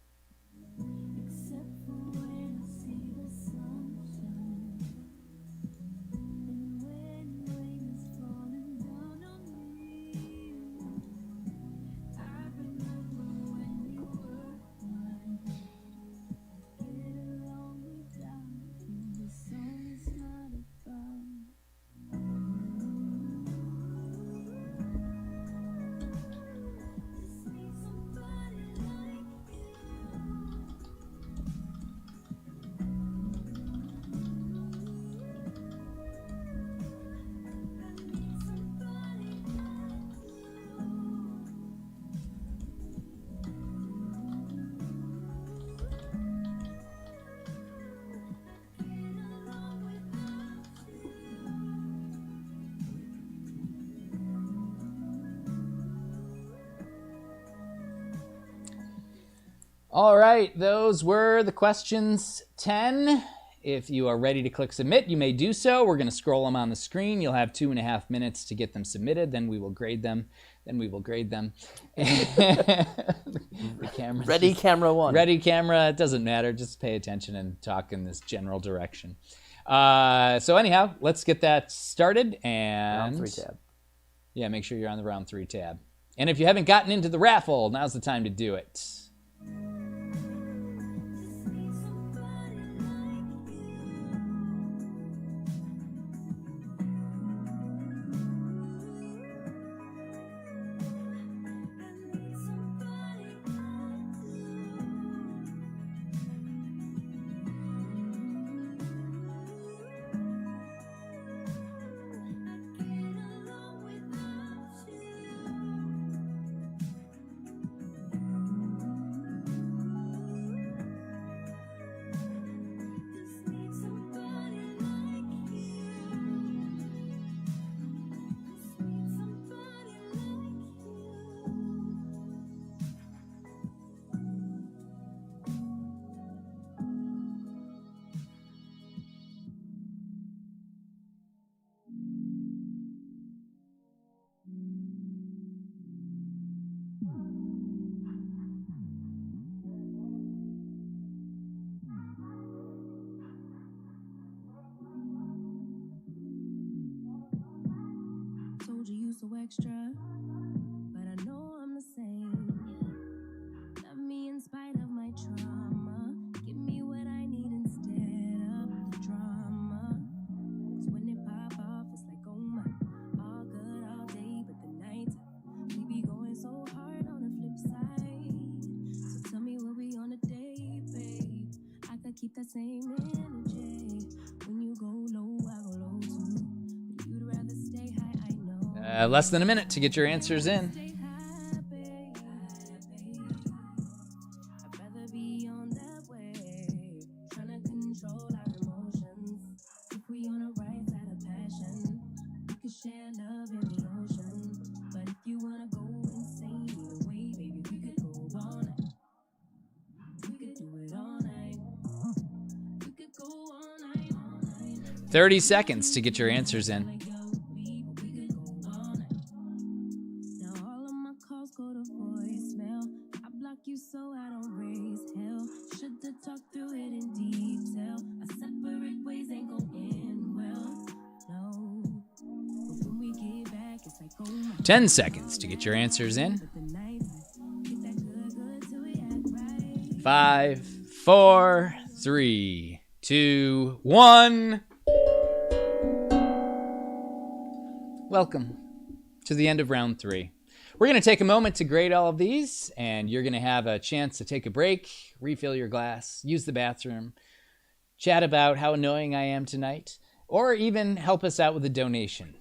All right, those were the questions 10. If you are ready to click submit, you may do so. We're going to scroll them on the screen. You'll have 2.5 minutes to get them submitted. Then we will grade them. Ready, camera one. Ready, camera. It doesn't matter. Just pay attention and talk in this general direction. So anyhow, let's get that started. And Round 3 tab. Yeah, make sure you're on the round 3 tab. And if you haven't gotten into the raffle, now's the time to do it. Told you so extra, but I know I'm the same. Love me in spite of my trauma. Give me what I need instead of the drama. 'Cause when it pop off, it's like, oh my, all good all day, but the night we be going so hard on the flip side. So tell me what we on a day, babe. I could keep that same energy. When you go low, I go low too. But you'd rather stay high, I know. Less than a minute to get your answers in. Stay high, babe. I'd rather be on that way. Tryna control our emotions. If we on the right side of passion, we could share love in the ocean. But if you wanna go insane either way, baby, we could go all night. We could do it all night. We could go all night, all night. 30 seconds to get your answers in. Like, yo, we could go all night. Now all of my calls go to voicemail. I block you so I don't raise hell. Should've talked through it in detail. Our separate ways ain't going well. No. But when we get back, it's like, oh my. 10 seconds to get your answers in. But the night, get that good till we act right. 5, 4, 3, 2, 1. Welcome to the end of round 3. We're going to take a moment to grade all of these, and you're going to have a chance to take a break, refill your glass, use the bathroom, chat about how annoying I am tonight, or even help us out with a donation.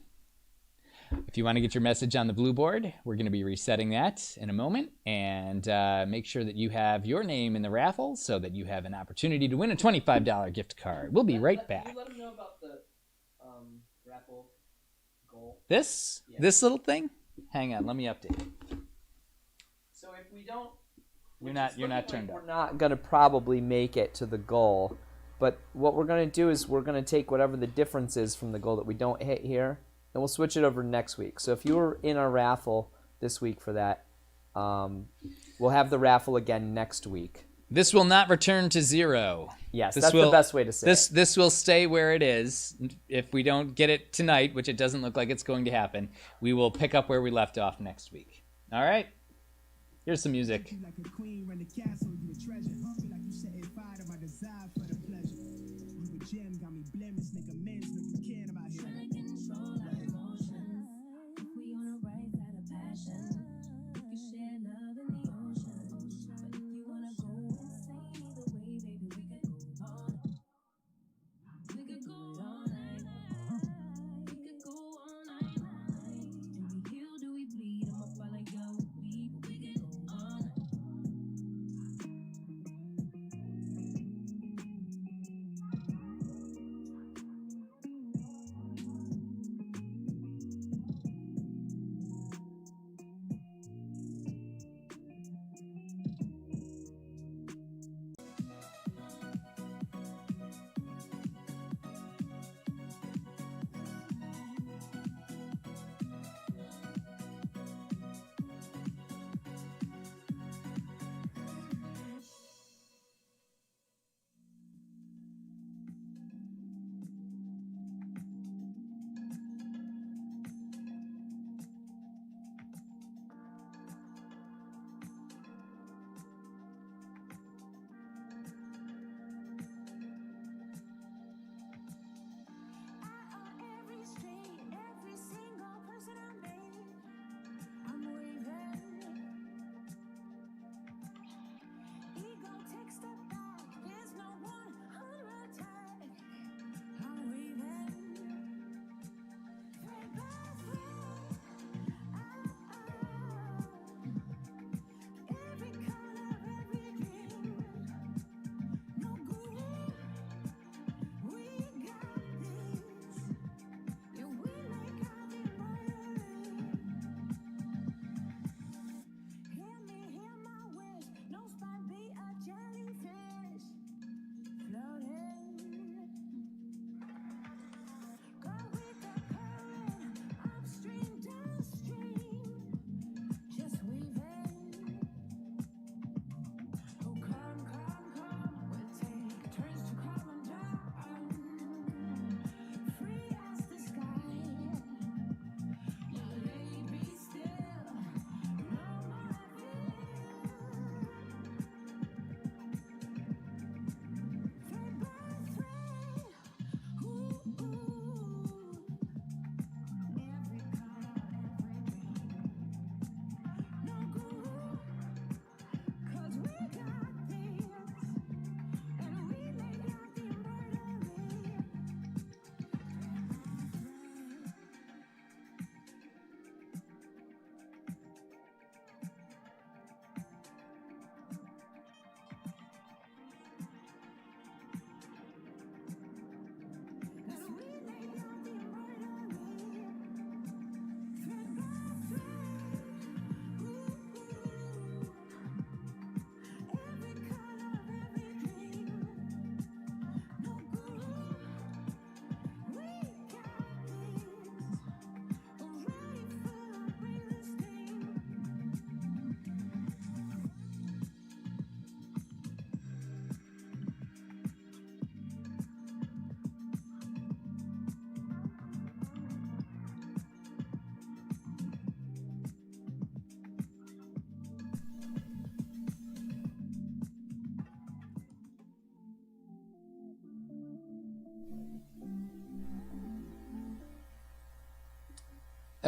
If you want to get your message on the blue board, we're going to be resetting that in a moment, and make sure that you have your name in the raffle so that you have an opportunity to win a $25 gift card. We'll be right back. Can you let them know about the raffle goal? This little thing? Hang on, let me update it. So if we don't, You're not turned we're up. not gonna probably make it to the goal. But what we're gonna do is we're gonna take whatever the difference is from the goal that we don't hit here, and we'll switch it over next week. So if you were in our raffle this week for that, we'll have the raffle again next week. This will not return to 0. Yes, This that's will- the best way to say it. This will stay where it is. If we don't get it tonight, which it doesn't look like it's going to happen, we will pick up where we left off next week. All right? Here's some music. You like a queen, run the castle, you a treasure. Feel like you setting fire to my desire for the pleasure. You a gem, got me blemish, make amends, no you can about here. Tryna control our emotions. If we on the right side of passion, we can share love in the ocean. But if you wanna go insane either way, baby, we could go all night. We could go all night. We could go all night. Do we heal? Do we bleed? I'ma fall like yo, we could go all night.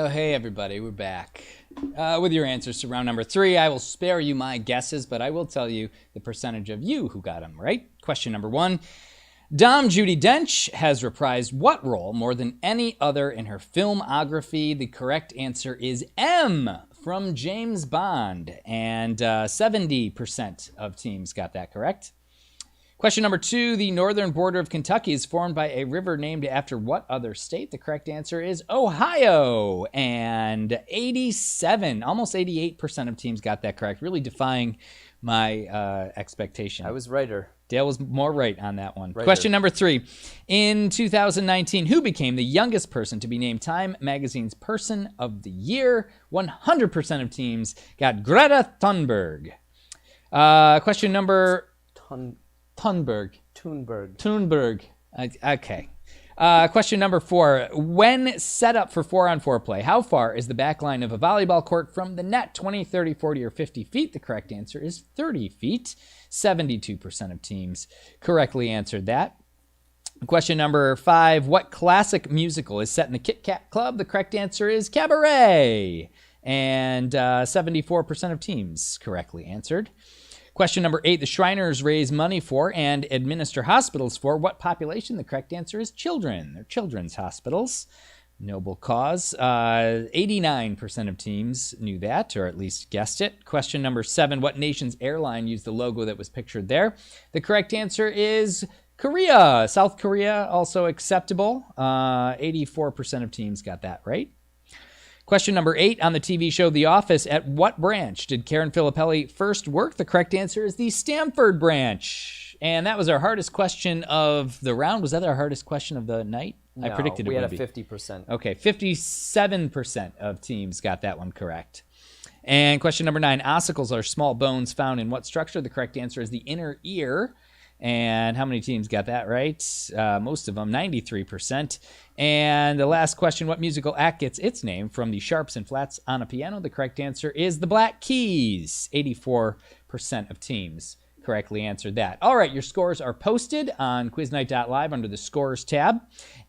Oh, hey, everybody. We're back. With your answers to round number 3, I will spare you my guesses, but I will tell you the percentage of you who got them right. Question number 1. Dame Judi Dench has reprised what role more than any other in her filmography? The correct answer is M, from James Bond, and 70% of teams got that correct. Question number 2, the northern border of Kentucky is formed by a river named after what other state? The correct answer is Ohio, and 87, almost 88% of teams got that correct, really defying my expectation. I was righter. Dale was more right on that one. Righter. Question number 3. In 2019, who became the youngest person to be named Time Magazine's Person of the Year? 100% of teams got Greta Thunberg. Question number... Thunberg. Thunberg. Okay. Question number 4. When set up for 4-on-4 play, how far is the back line of a volleyball court from the net? 20, 30, 40, or 50 feet? The correct answer is 30 feet. 72% of teams correctly answered that. Question number 5. What classic musical is set in the Kit Kat Club? The correct answer is Cabaret. And 74% of teams correctly answered. Question number 8. The Shriners raise money for and administer hospitals for what population? The correct answer is children. They're children's hospitals. Noble cause. 89% of teams knew that, or at least guessed it. Question number 7. What nation's airline used the logo that was pictured there? The correct answer is Korea. South Korea, also acceptable. 84% of teams got that right. Question number 8. On the TV show The Office, at what branch did Karen Filippelli first work? The correct answer is the Stanford branch. And that was our hardest question of the round. Was that our hardest question of the night? No, I predicted it we would had be. a 50%. Okay, 57% of teams got that one correct. And question number 9. Ossicles are small bones found in what structure? The correct answer is the inner ear. And how many teams got that right? Most of them, 93%. And the last question, what musical act gets its name from the sharps and flats on a piano? The correct answer is the Black Keys. 84% of teams correctly answered that. All right, your scores are posted on quiznight.live under the scores tab,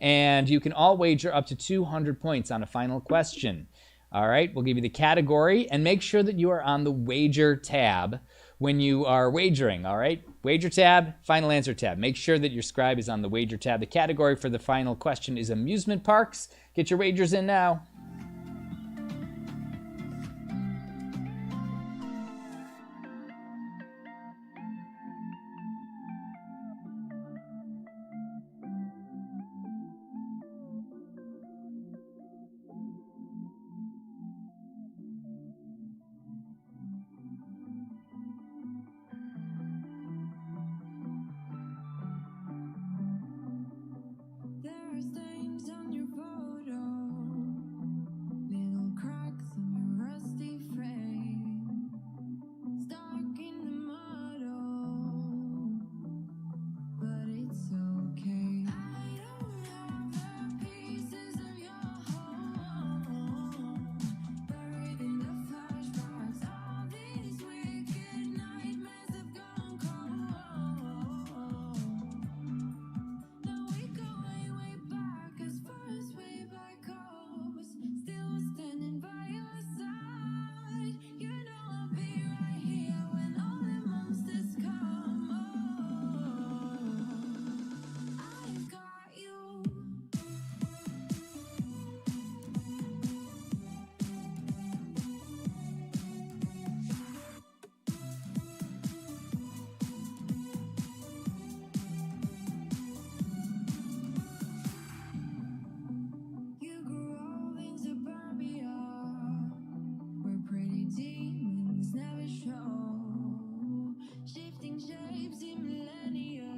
and you can all wager up to 200 points on a final question. All right, we'll give you the category, and make sure that you are on the wager tab when you are wagering, all right? Wager tab, final answer tab. Make sure that your scribe is on the wager tab. The category for the final question is amusement parks. Get your wagers in now. There are stains on your photo, little cracks on your rusty frame, stuck in the mud, but it's okay. I don't have the pieces of your home, buried in the flashbacks. All these wicked nightmares have gone cold. Now we go way back, as far as way back goes. Still standing by your side. You know I'll be right here when all the monsters come. I've got you. You grew up in suburbia, where pretty demons never show, shifting shapes in millenniums,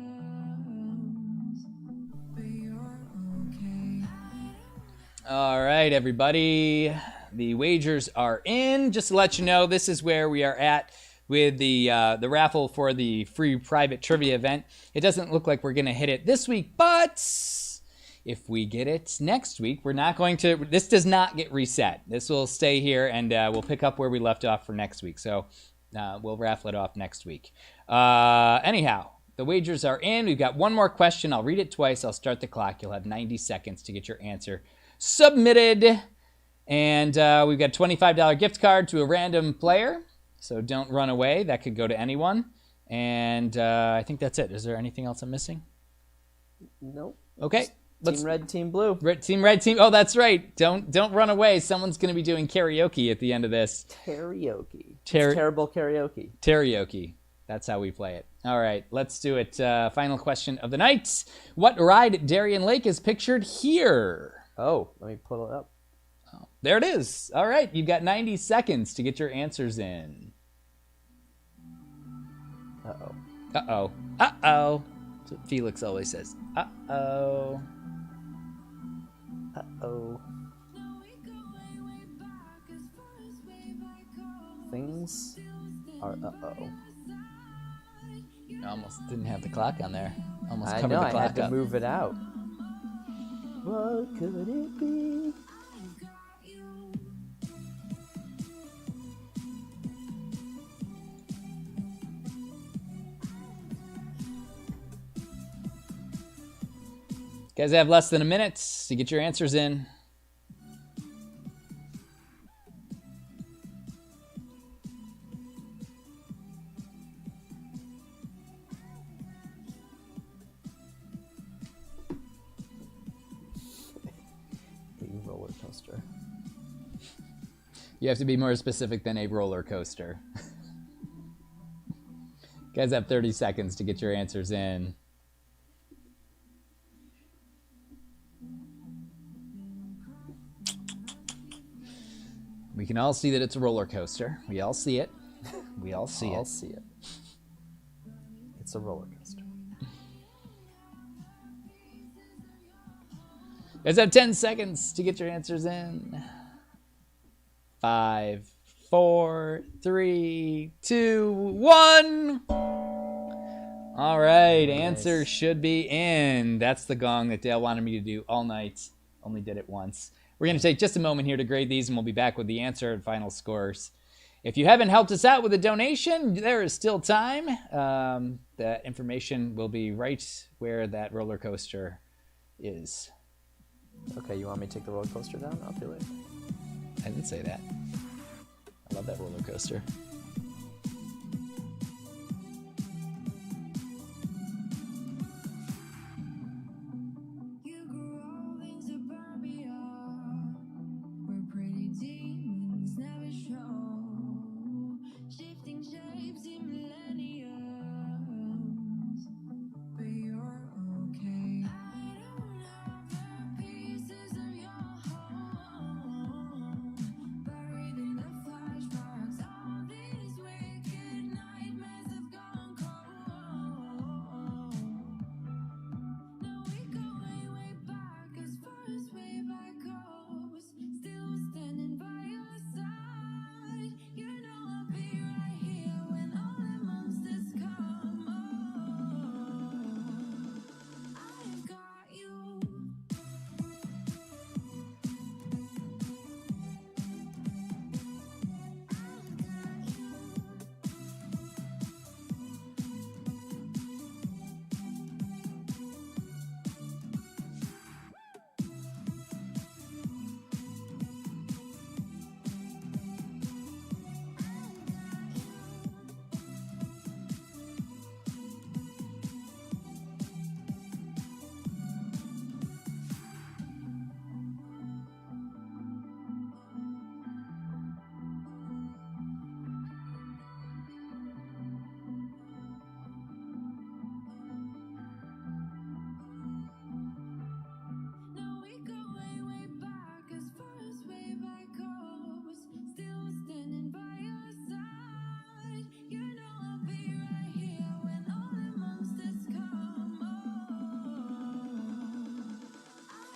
but you're okay. All right, everybody. The wagers are in. Just to let you know, this is where we are at with the raffle for the free private trivia event. It doesn't look like we're going to hit it this week, but if we get it next week, we're not going to. This does not get reset. This will stay here, and we'll pick up where we left off for next week. So we'll raffle it off next week. Anyhow, the wagers are in. We've got one more question. I'll read it twice. I'll start the clock. You'll have 90 seconds to get your answer submitted. And we've got a $25 gift card to a random player. So don't run away. That could go to anyone. And I think that's it. Is there anything else I'm missing? Nope. Okay. Team red, team blue. Team red, team. Oh, that's right. Don't run away. Someone's going to be doing karaoke at the end of this. Karaoke. Terrible karaoke. Karaoke. That's how we play it. All right, let's do it. Final question of the night. What ride at Darien Lake is pictured here? Oh, let me pull it up. Oh, there it is. All right, you've got 90 seconds to get your answers in. Uh-oh. Uh-oh. Uh-oh. That's what Felix always says. Uh-oh. Uh-oh. Things are uh-oh. Almost didn't have the clock on there. Almost I covered know, the clock I had to up. move it out. What could it be? Guys have less than a minute to get your answers in. A roller coaster. You have to be more specific than a roller coaster. Guys have 30 seconds to get your answers in. We can all see that it's a roller coaster. We all see it. We all see I'll it. see it. It's a roller coaster. Guys have 10 seconds to get your answers in. 5, 4, 3, 2, 1. All right, answer should be in. That's the gong that Dale wanted me to do all night. Only did it once. We're going to take just a moment here to grade these, and we'll be back with the answer and final scores. If you haven't helped us out with a donation, there is still time. The information will be right where that roller coaster is. Okay, you want me to take the roller coaster down? I'll do it. I didn't say that. I love that roller coaster. You grow in suburbia, where pretty demons never show, shifting shapes in millenniums, but you're okay. I don't have the pieces of your home, buried in the flashbacks. All these wicked nightmares have gone cold. Now we go way, way back, as far as way back goes. Still standing by your side. You know I'll be right here when all the monsters come. I've got you. Now we go way, way back, as far as way back goes. Still standing by your side. You know I'll be right here when all the monsters come.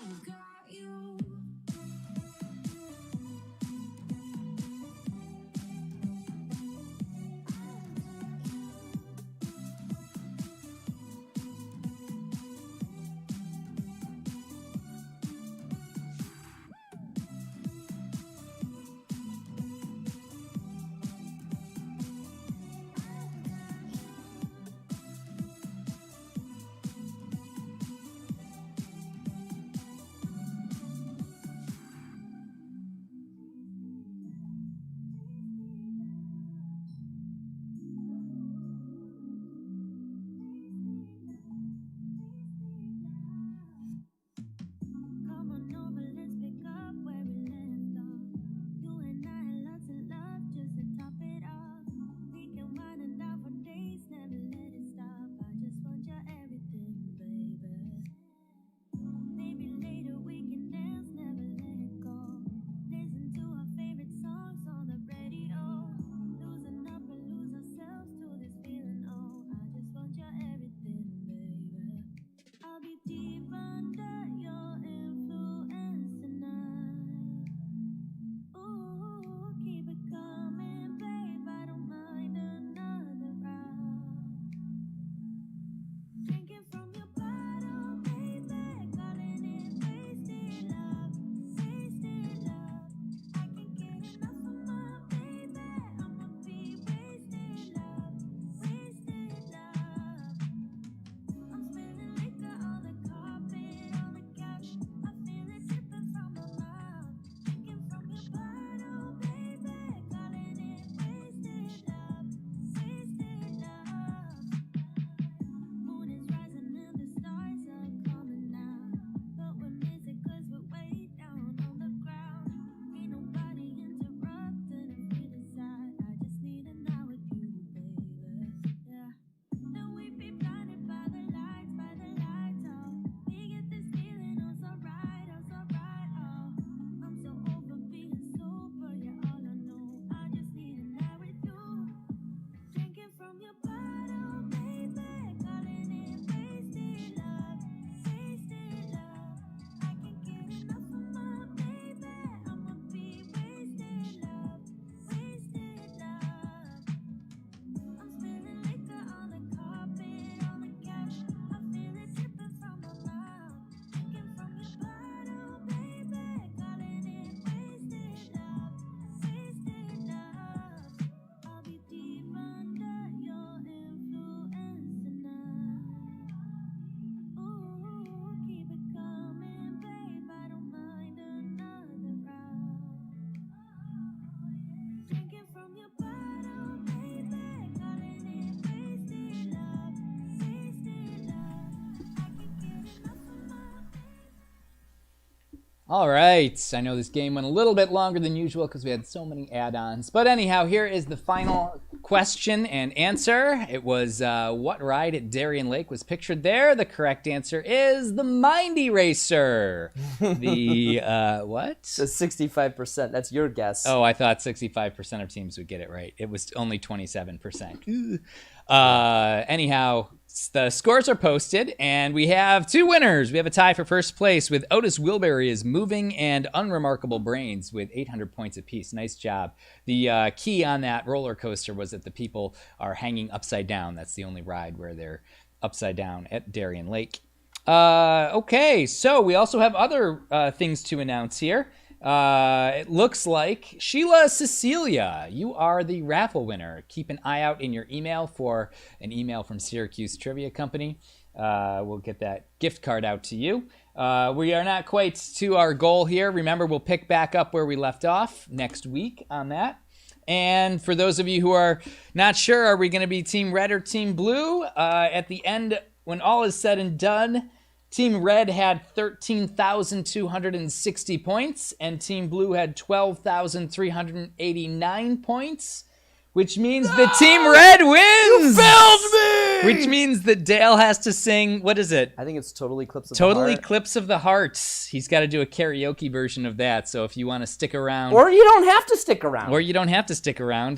I've got you. All right. I know this game went a little bit longer than usual because we had so many add-ons. But anyhow, here is the final question and answer. It was what ride at Darien Lake was pictured there? The correct answer is the Mindy Racer. The what? The 65%. That's your guess. Oh, I thought 65% of teams would get it right. It was only 27%. Anyhow, the scores are posted, and we have 2 winners. We have a tie for first place with Otis Wilbury is Moving and Unremarkable Brains with 800 points apiece. Nice job. The key on that roller coaster was that the people are hanging upside down. That's the only ride where they're upside down at Darien Lake. Okay, so we also have other things to announce here. It looks like Sheila Cecilia, you are the raffle winner. Keep an eye out in your email for an email from Syracuse Trivia Company. We'll get that gift card out to you. We are not quite to our goal here. Remember, we'll pick back up where we left off next week on that. And for those of you who are not sure, are we going to be Team Red or Team Blue? At the end, when all is said and done, Team Red had 13,260 points, and Team Blue had 12,389 points, which means the Team Red wins! You failed me! Which means that Dale has to sing, what is it? I think it's Total Eclipse of the Heart. Total Eclipse of the Heart. He's got to do a karaoke version of that, so if you want to stick around... Or you don't have to stick around.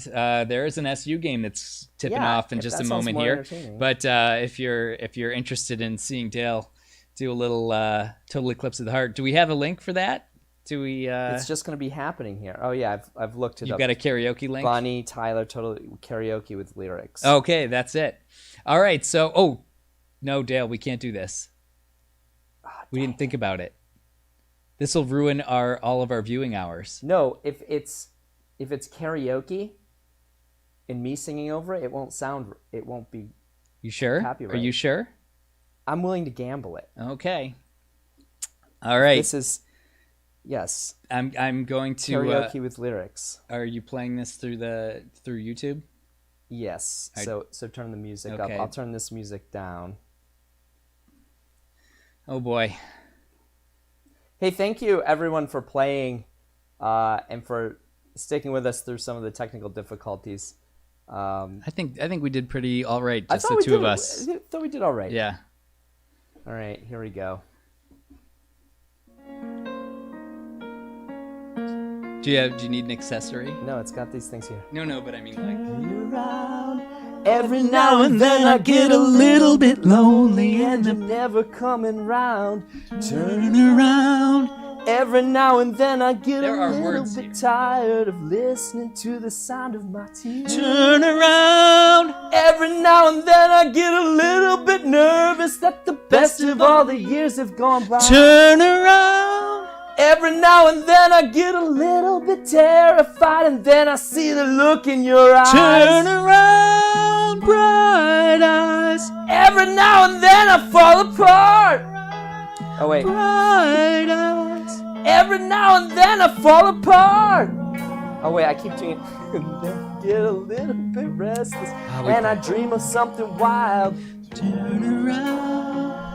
There is an SU game that's tipping off in just a moment here. But if you're interested in seeing Dale do a little Total Eclipse of the Heart, do we have a link for that? Do we? It's just going to be happening here. Oh yeah, I've looked it up. You've got a karaoke link? Bonnie Tyler Total Karaoke with lyrics. Okay, that's it. All right, so no, Dale, we can't do this. We didn't think about it. This will ruin all of our viewing hours. No, if it's karaoke and me singing over it, it won't be. You sure? Copyright. Are you sure? I'm willing to gamble it. Okay. All right. This is, yes. I'm going to karaoke with lyrics. Are you playing this through YouTube? Yes. So turn the music up. I'll turn this music down. Oh boy. Hey, thank you everyone for playing, and for sticking with us through some of the technical difficulties. I think we did pretty all right. Just the two of us. I thought we did all right. Yeah. All right, here we go. Do you need an accessory? No, it's got these things here. No, but I mean like. Every now and then I get a little bit lonely and you're never coming round. Turn around. Every now and then I get a little bit tired of listening to the sound of my tears. Turn around. Every now and then I get a little bit nervous that the best of all the years have gone by. Turn around. Every now and then I get a little bit terrified, and then I see the look in your eyes. Turn around, bright eyes. Every now and then I fall apart. Oh wait. Bright eyes. Every now and then I fall apart. Oh wait, I keep doing it. And then get a little bit restless, and I dream of something wild. Turn around.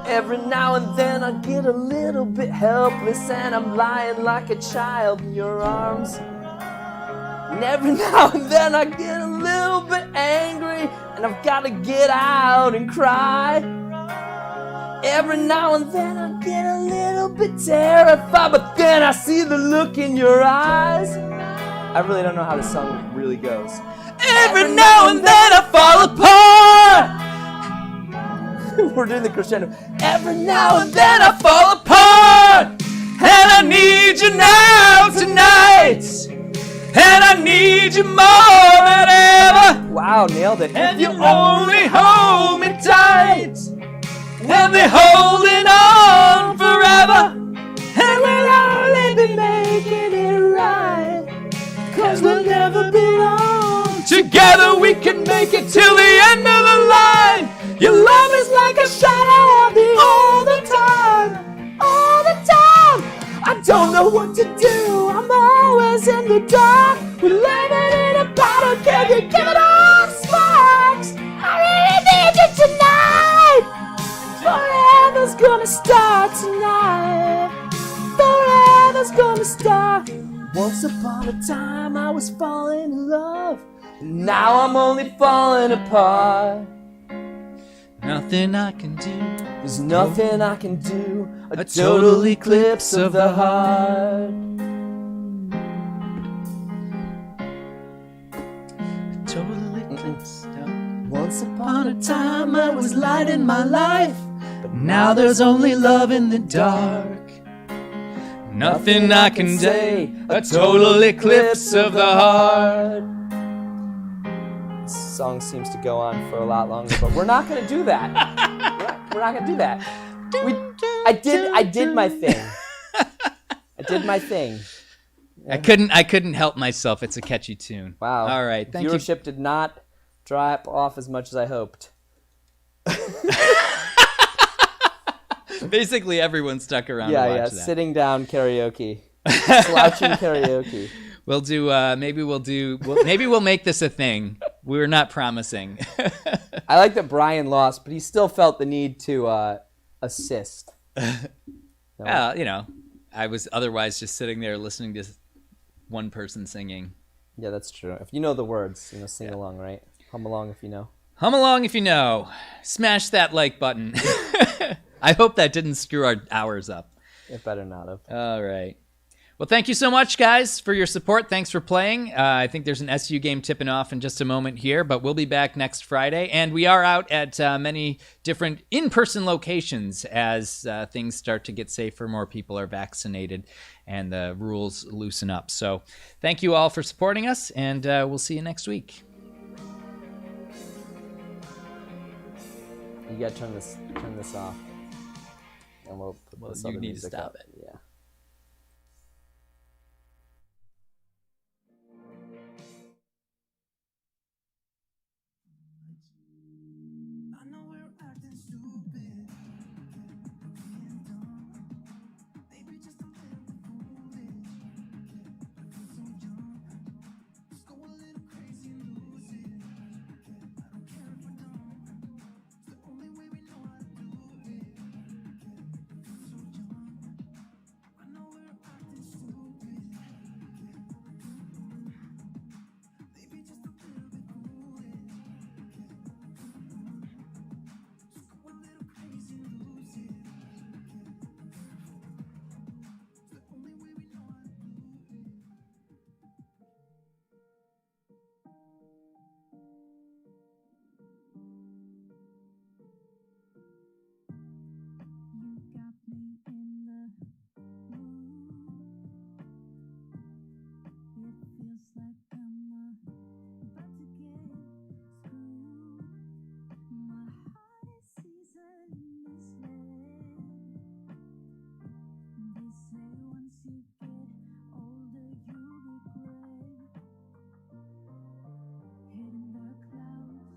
Every now and then I get a little bit helpless, and I'm lying like a child in your arms. And every now and then I get a little bit angry, and I've got to get out and cry. Every now and then I get a little bit terrified, but then I see the look in your eyes. I really don't know how the song really goes. Every now and then I fall apart. We're doing the crescendo. Every now and then I fall apart, and I need you now tonight, and I need you more than ever. Wow, nailed it. And you only hold me tight, and be holding on forever, and we'll only be making it right, 'cause we'll never be alone. Together we can make it till the end of the line. Your love is like a shadow of me all the time, all the time. I don't know what to do, I'm always in the dark. We're living in a bottle, can you give it all sparks? I really need you tonight. Forever's gonna start tonight. Forever. a star. Once upon a time I was falling in love. Now I'm only falling apart. Nothing I can do. There's nothing I can do. A total eclipse of the heart. Total eclipse. Once upon a time I was light in my life, but Now there's only love in the dark. Nothing I can say. A total eclipse of the heart. This song seems to go on for a lot longer, but we're not gonna do that. We're not gonna do that. I did my thing. I did my thing. I couldn't help myself. It's a catchy tune. Wow. All right. Thank you. Viewership did not drop off as much as I hoped. Basically, everyone stuck around to watch that. Sitting down karaoke, slouching karaoke. Maybe we'll make this a thing. We're not promising. I like that Brian lost, but he still felt the need to assist. Well, you know, I was otherwise just sitting there listening to one person singing. Yeah, that's true. If you know the words, sing along, right? Hum along if you know. Hum along if you know. Smash that like button. I hope that didn't screw our hours up. It better not have. All right. Well, thank you so much, guys, for your support. Thanks for playing. I think there's an SU game tipping off in just a moment here, but we'll be back next Friday. And we are out at many different in-person locations as things start to get safer, more people are vaccinated, and the rules loosen up. So thank you all for supporting us, and we'll see you next week. You gotta turn this off, and we'll put this other you need to music stop up. it. Yeah. I know we're acting stupid, being dumb. Maybe just a little bit foolish. I feel so young. Just go a little crazy and lose it. I don't care if we're dumb. It's the only way we know how to do it. I feel so young. I know we're acting stupid. Maybe just a little bit foolish. Just go a little crazy and lose it. It's the only way we know how to do it. You got me in the mood. It feels like I'm about to get screwed. My heart is easily misled. They say once you get older, you regret. Hitting the clouds,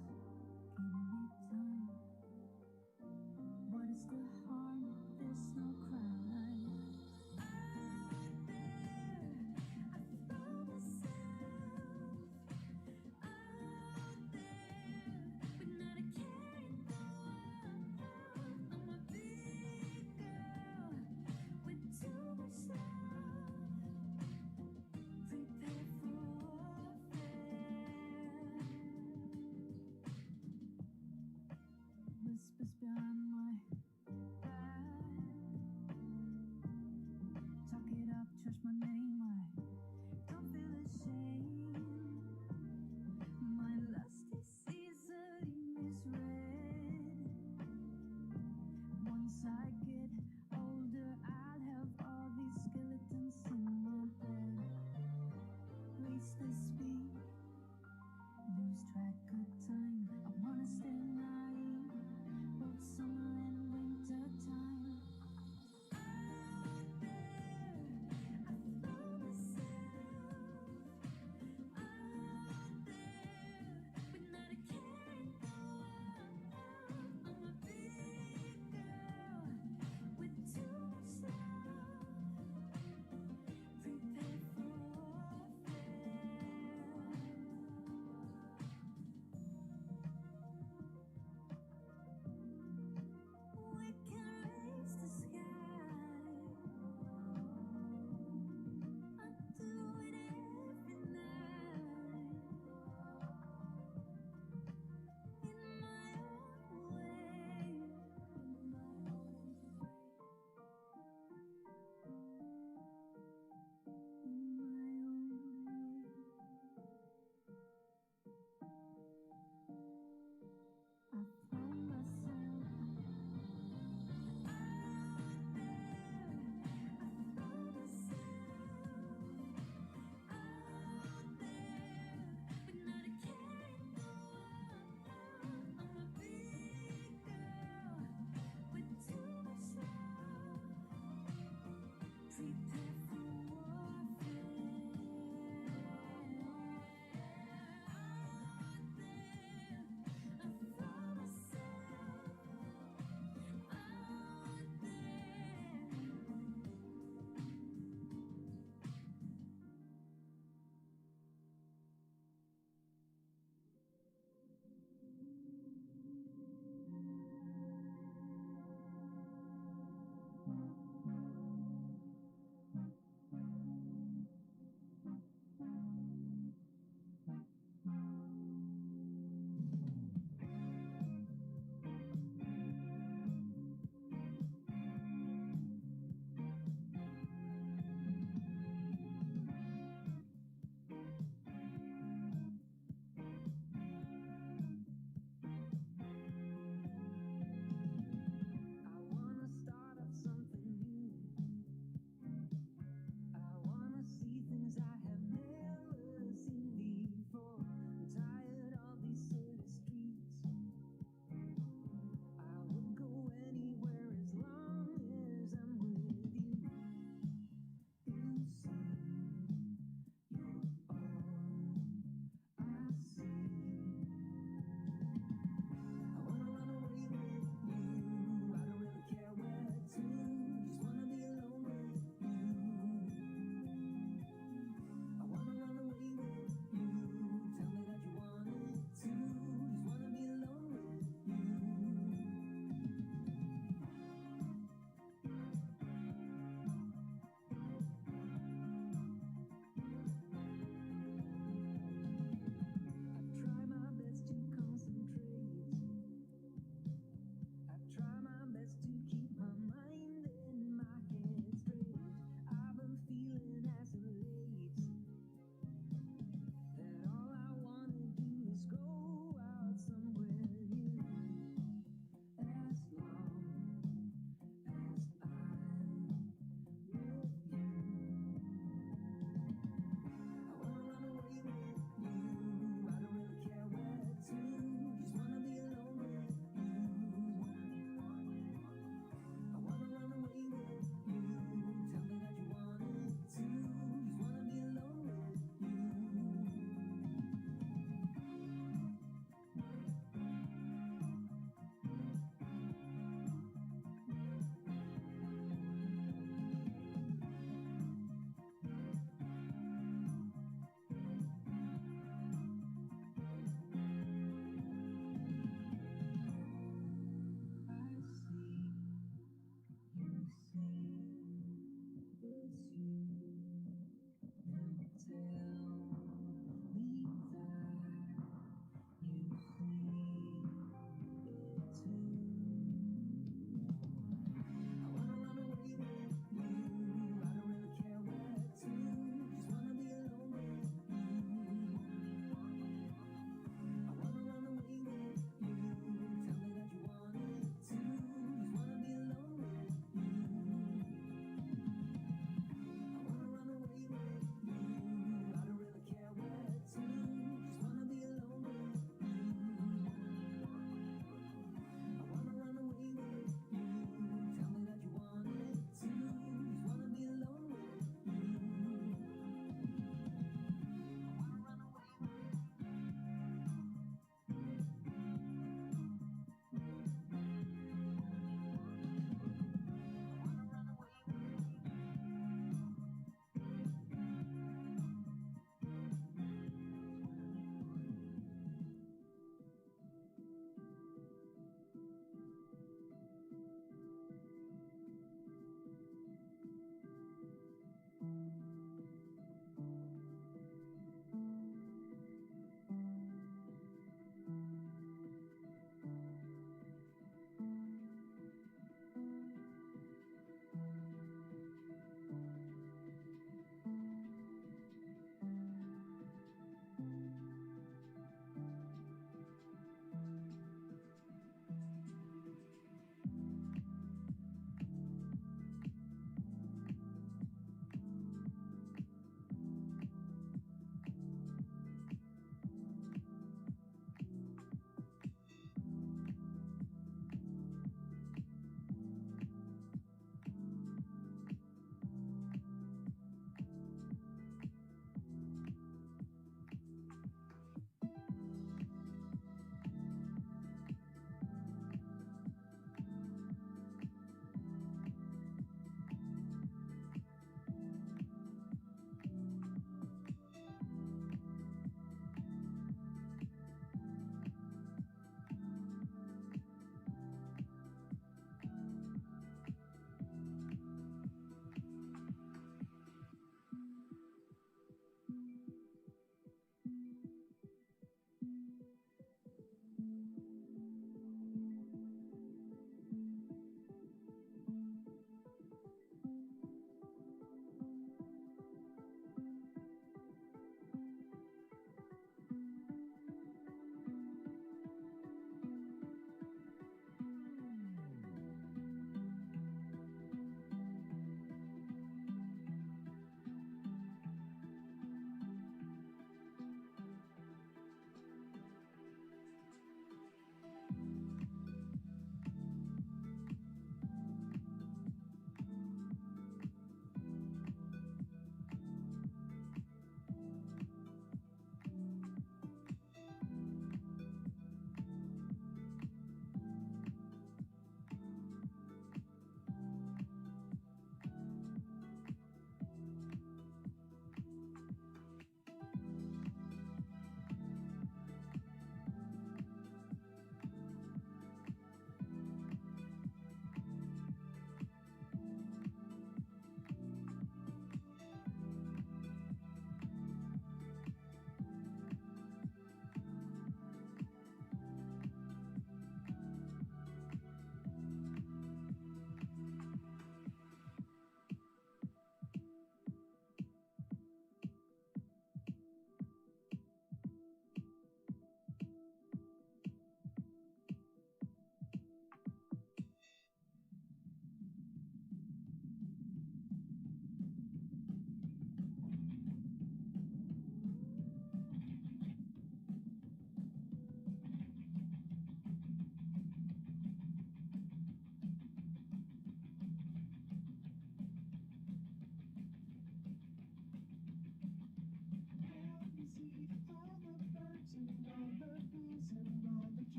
give me time. What is the harm? There's no crime. Out there, I found myself. Out there, but not a care in the world. I'm a big girl with too much love. Prepare for warfare. Whispers behind my back. Talk it up, trust my name.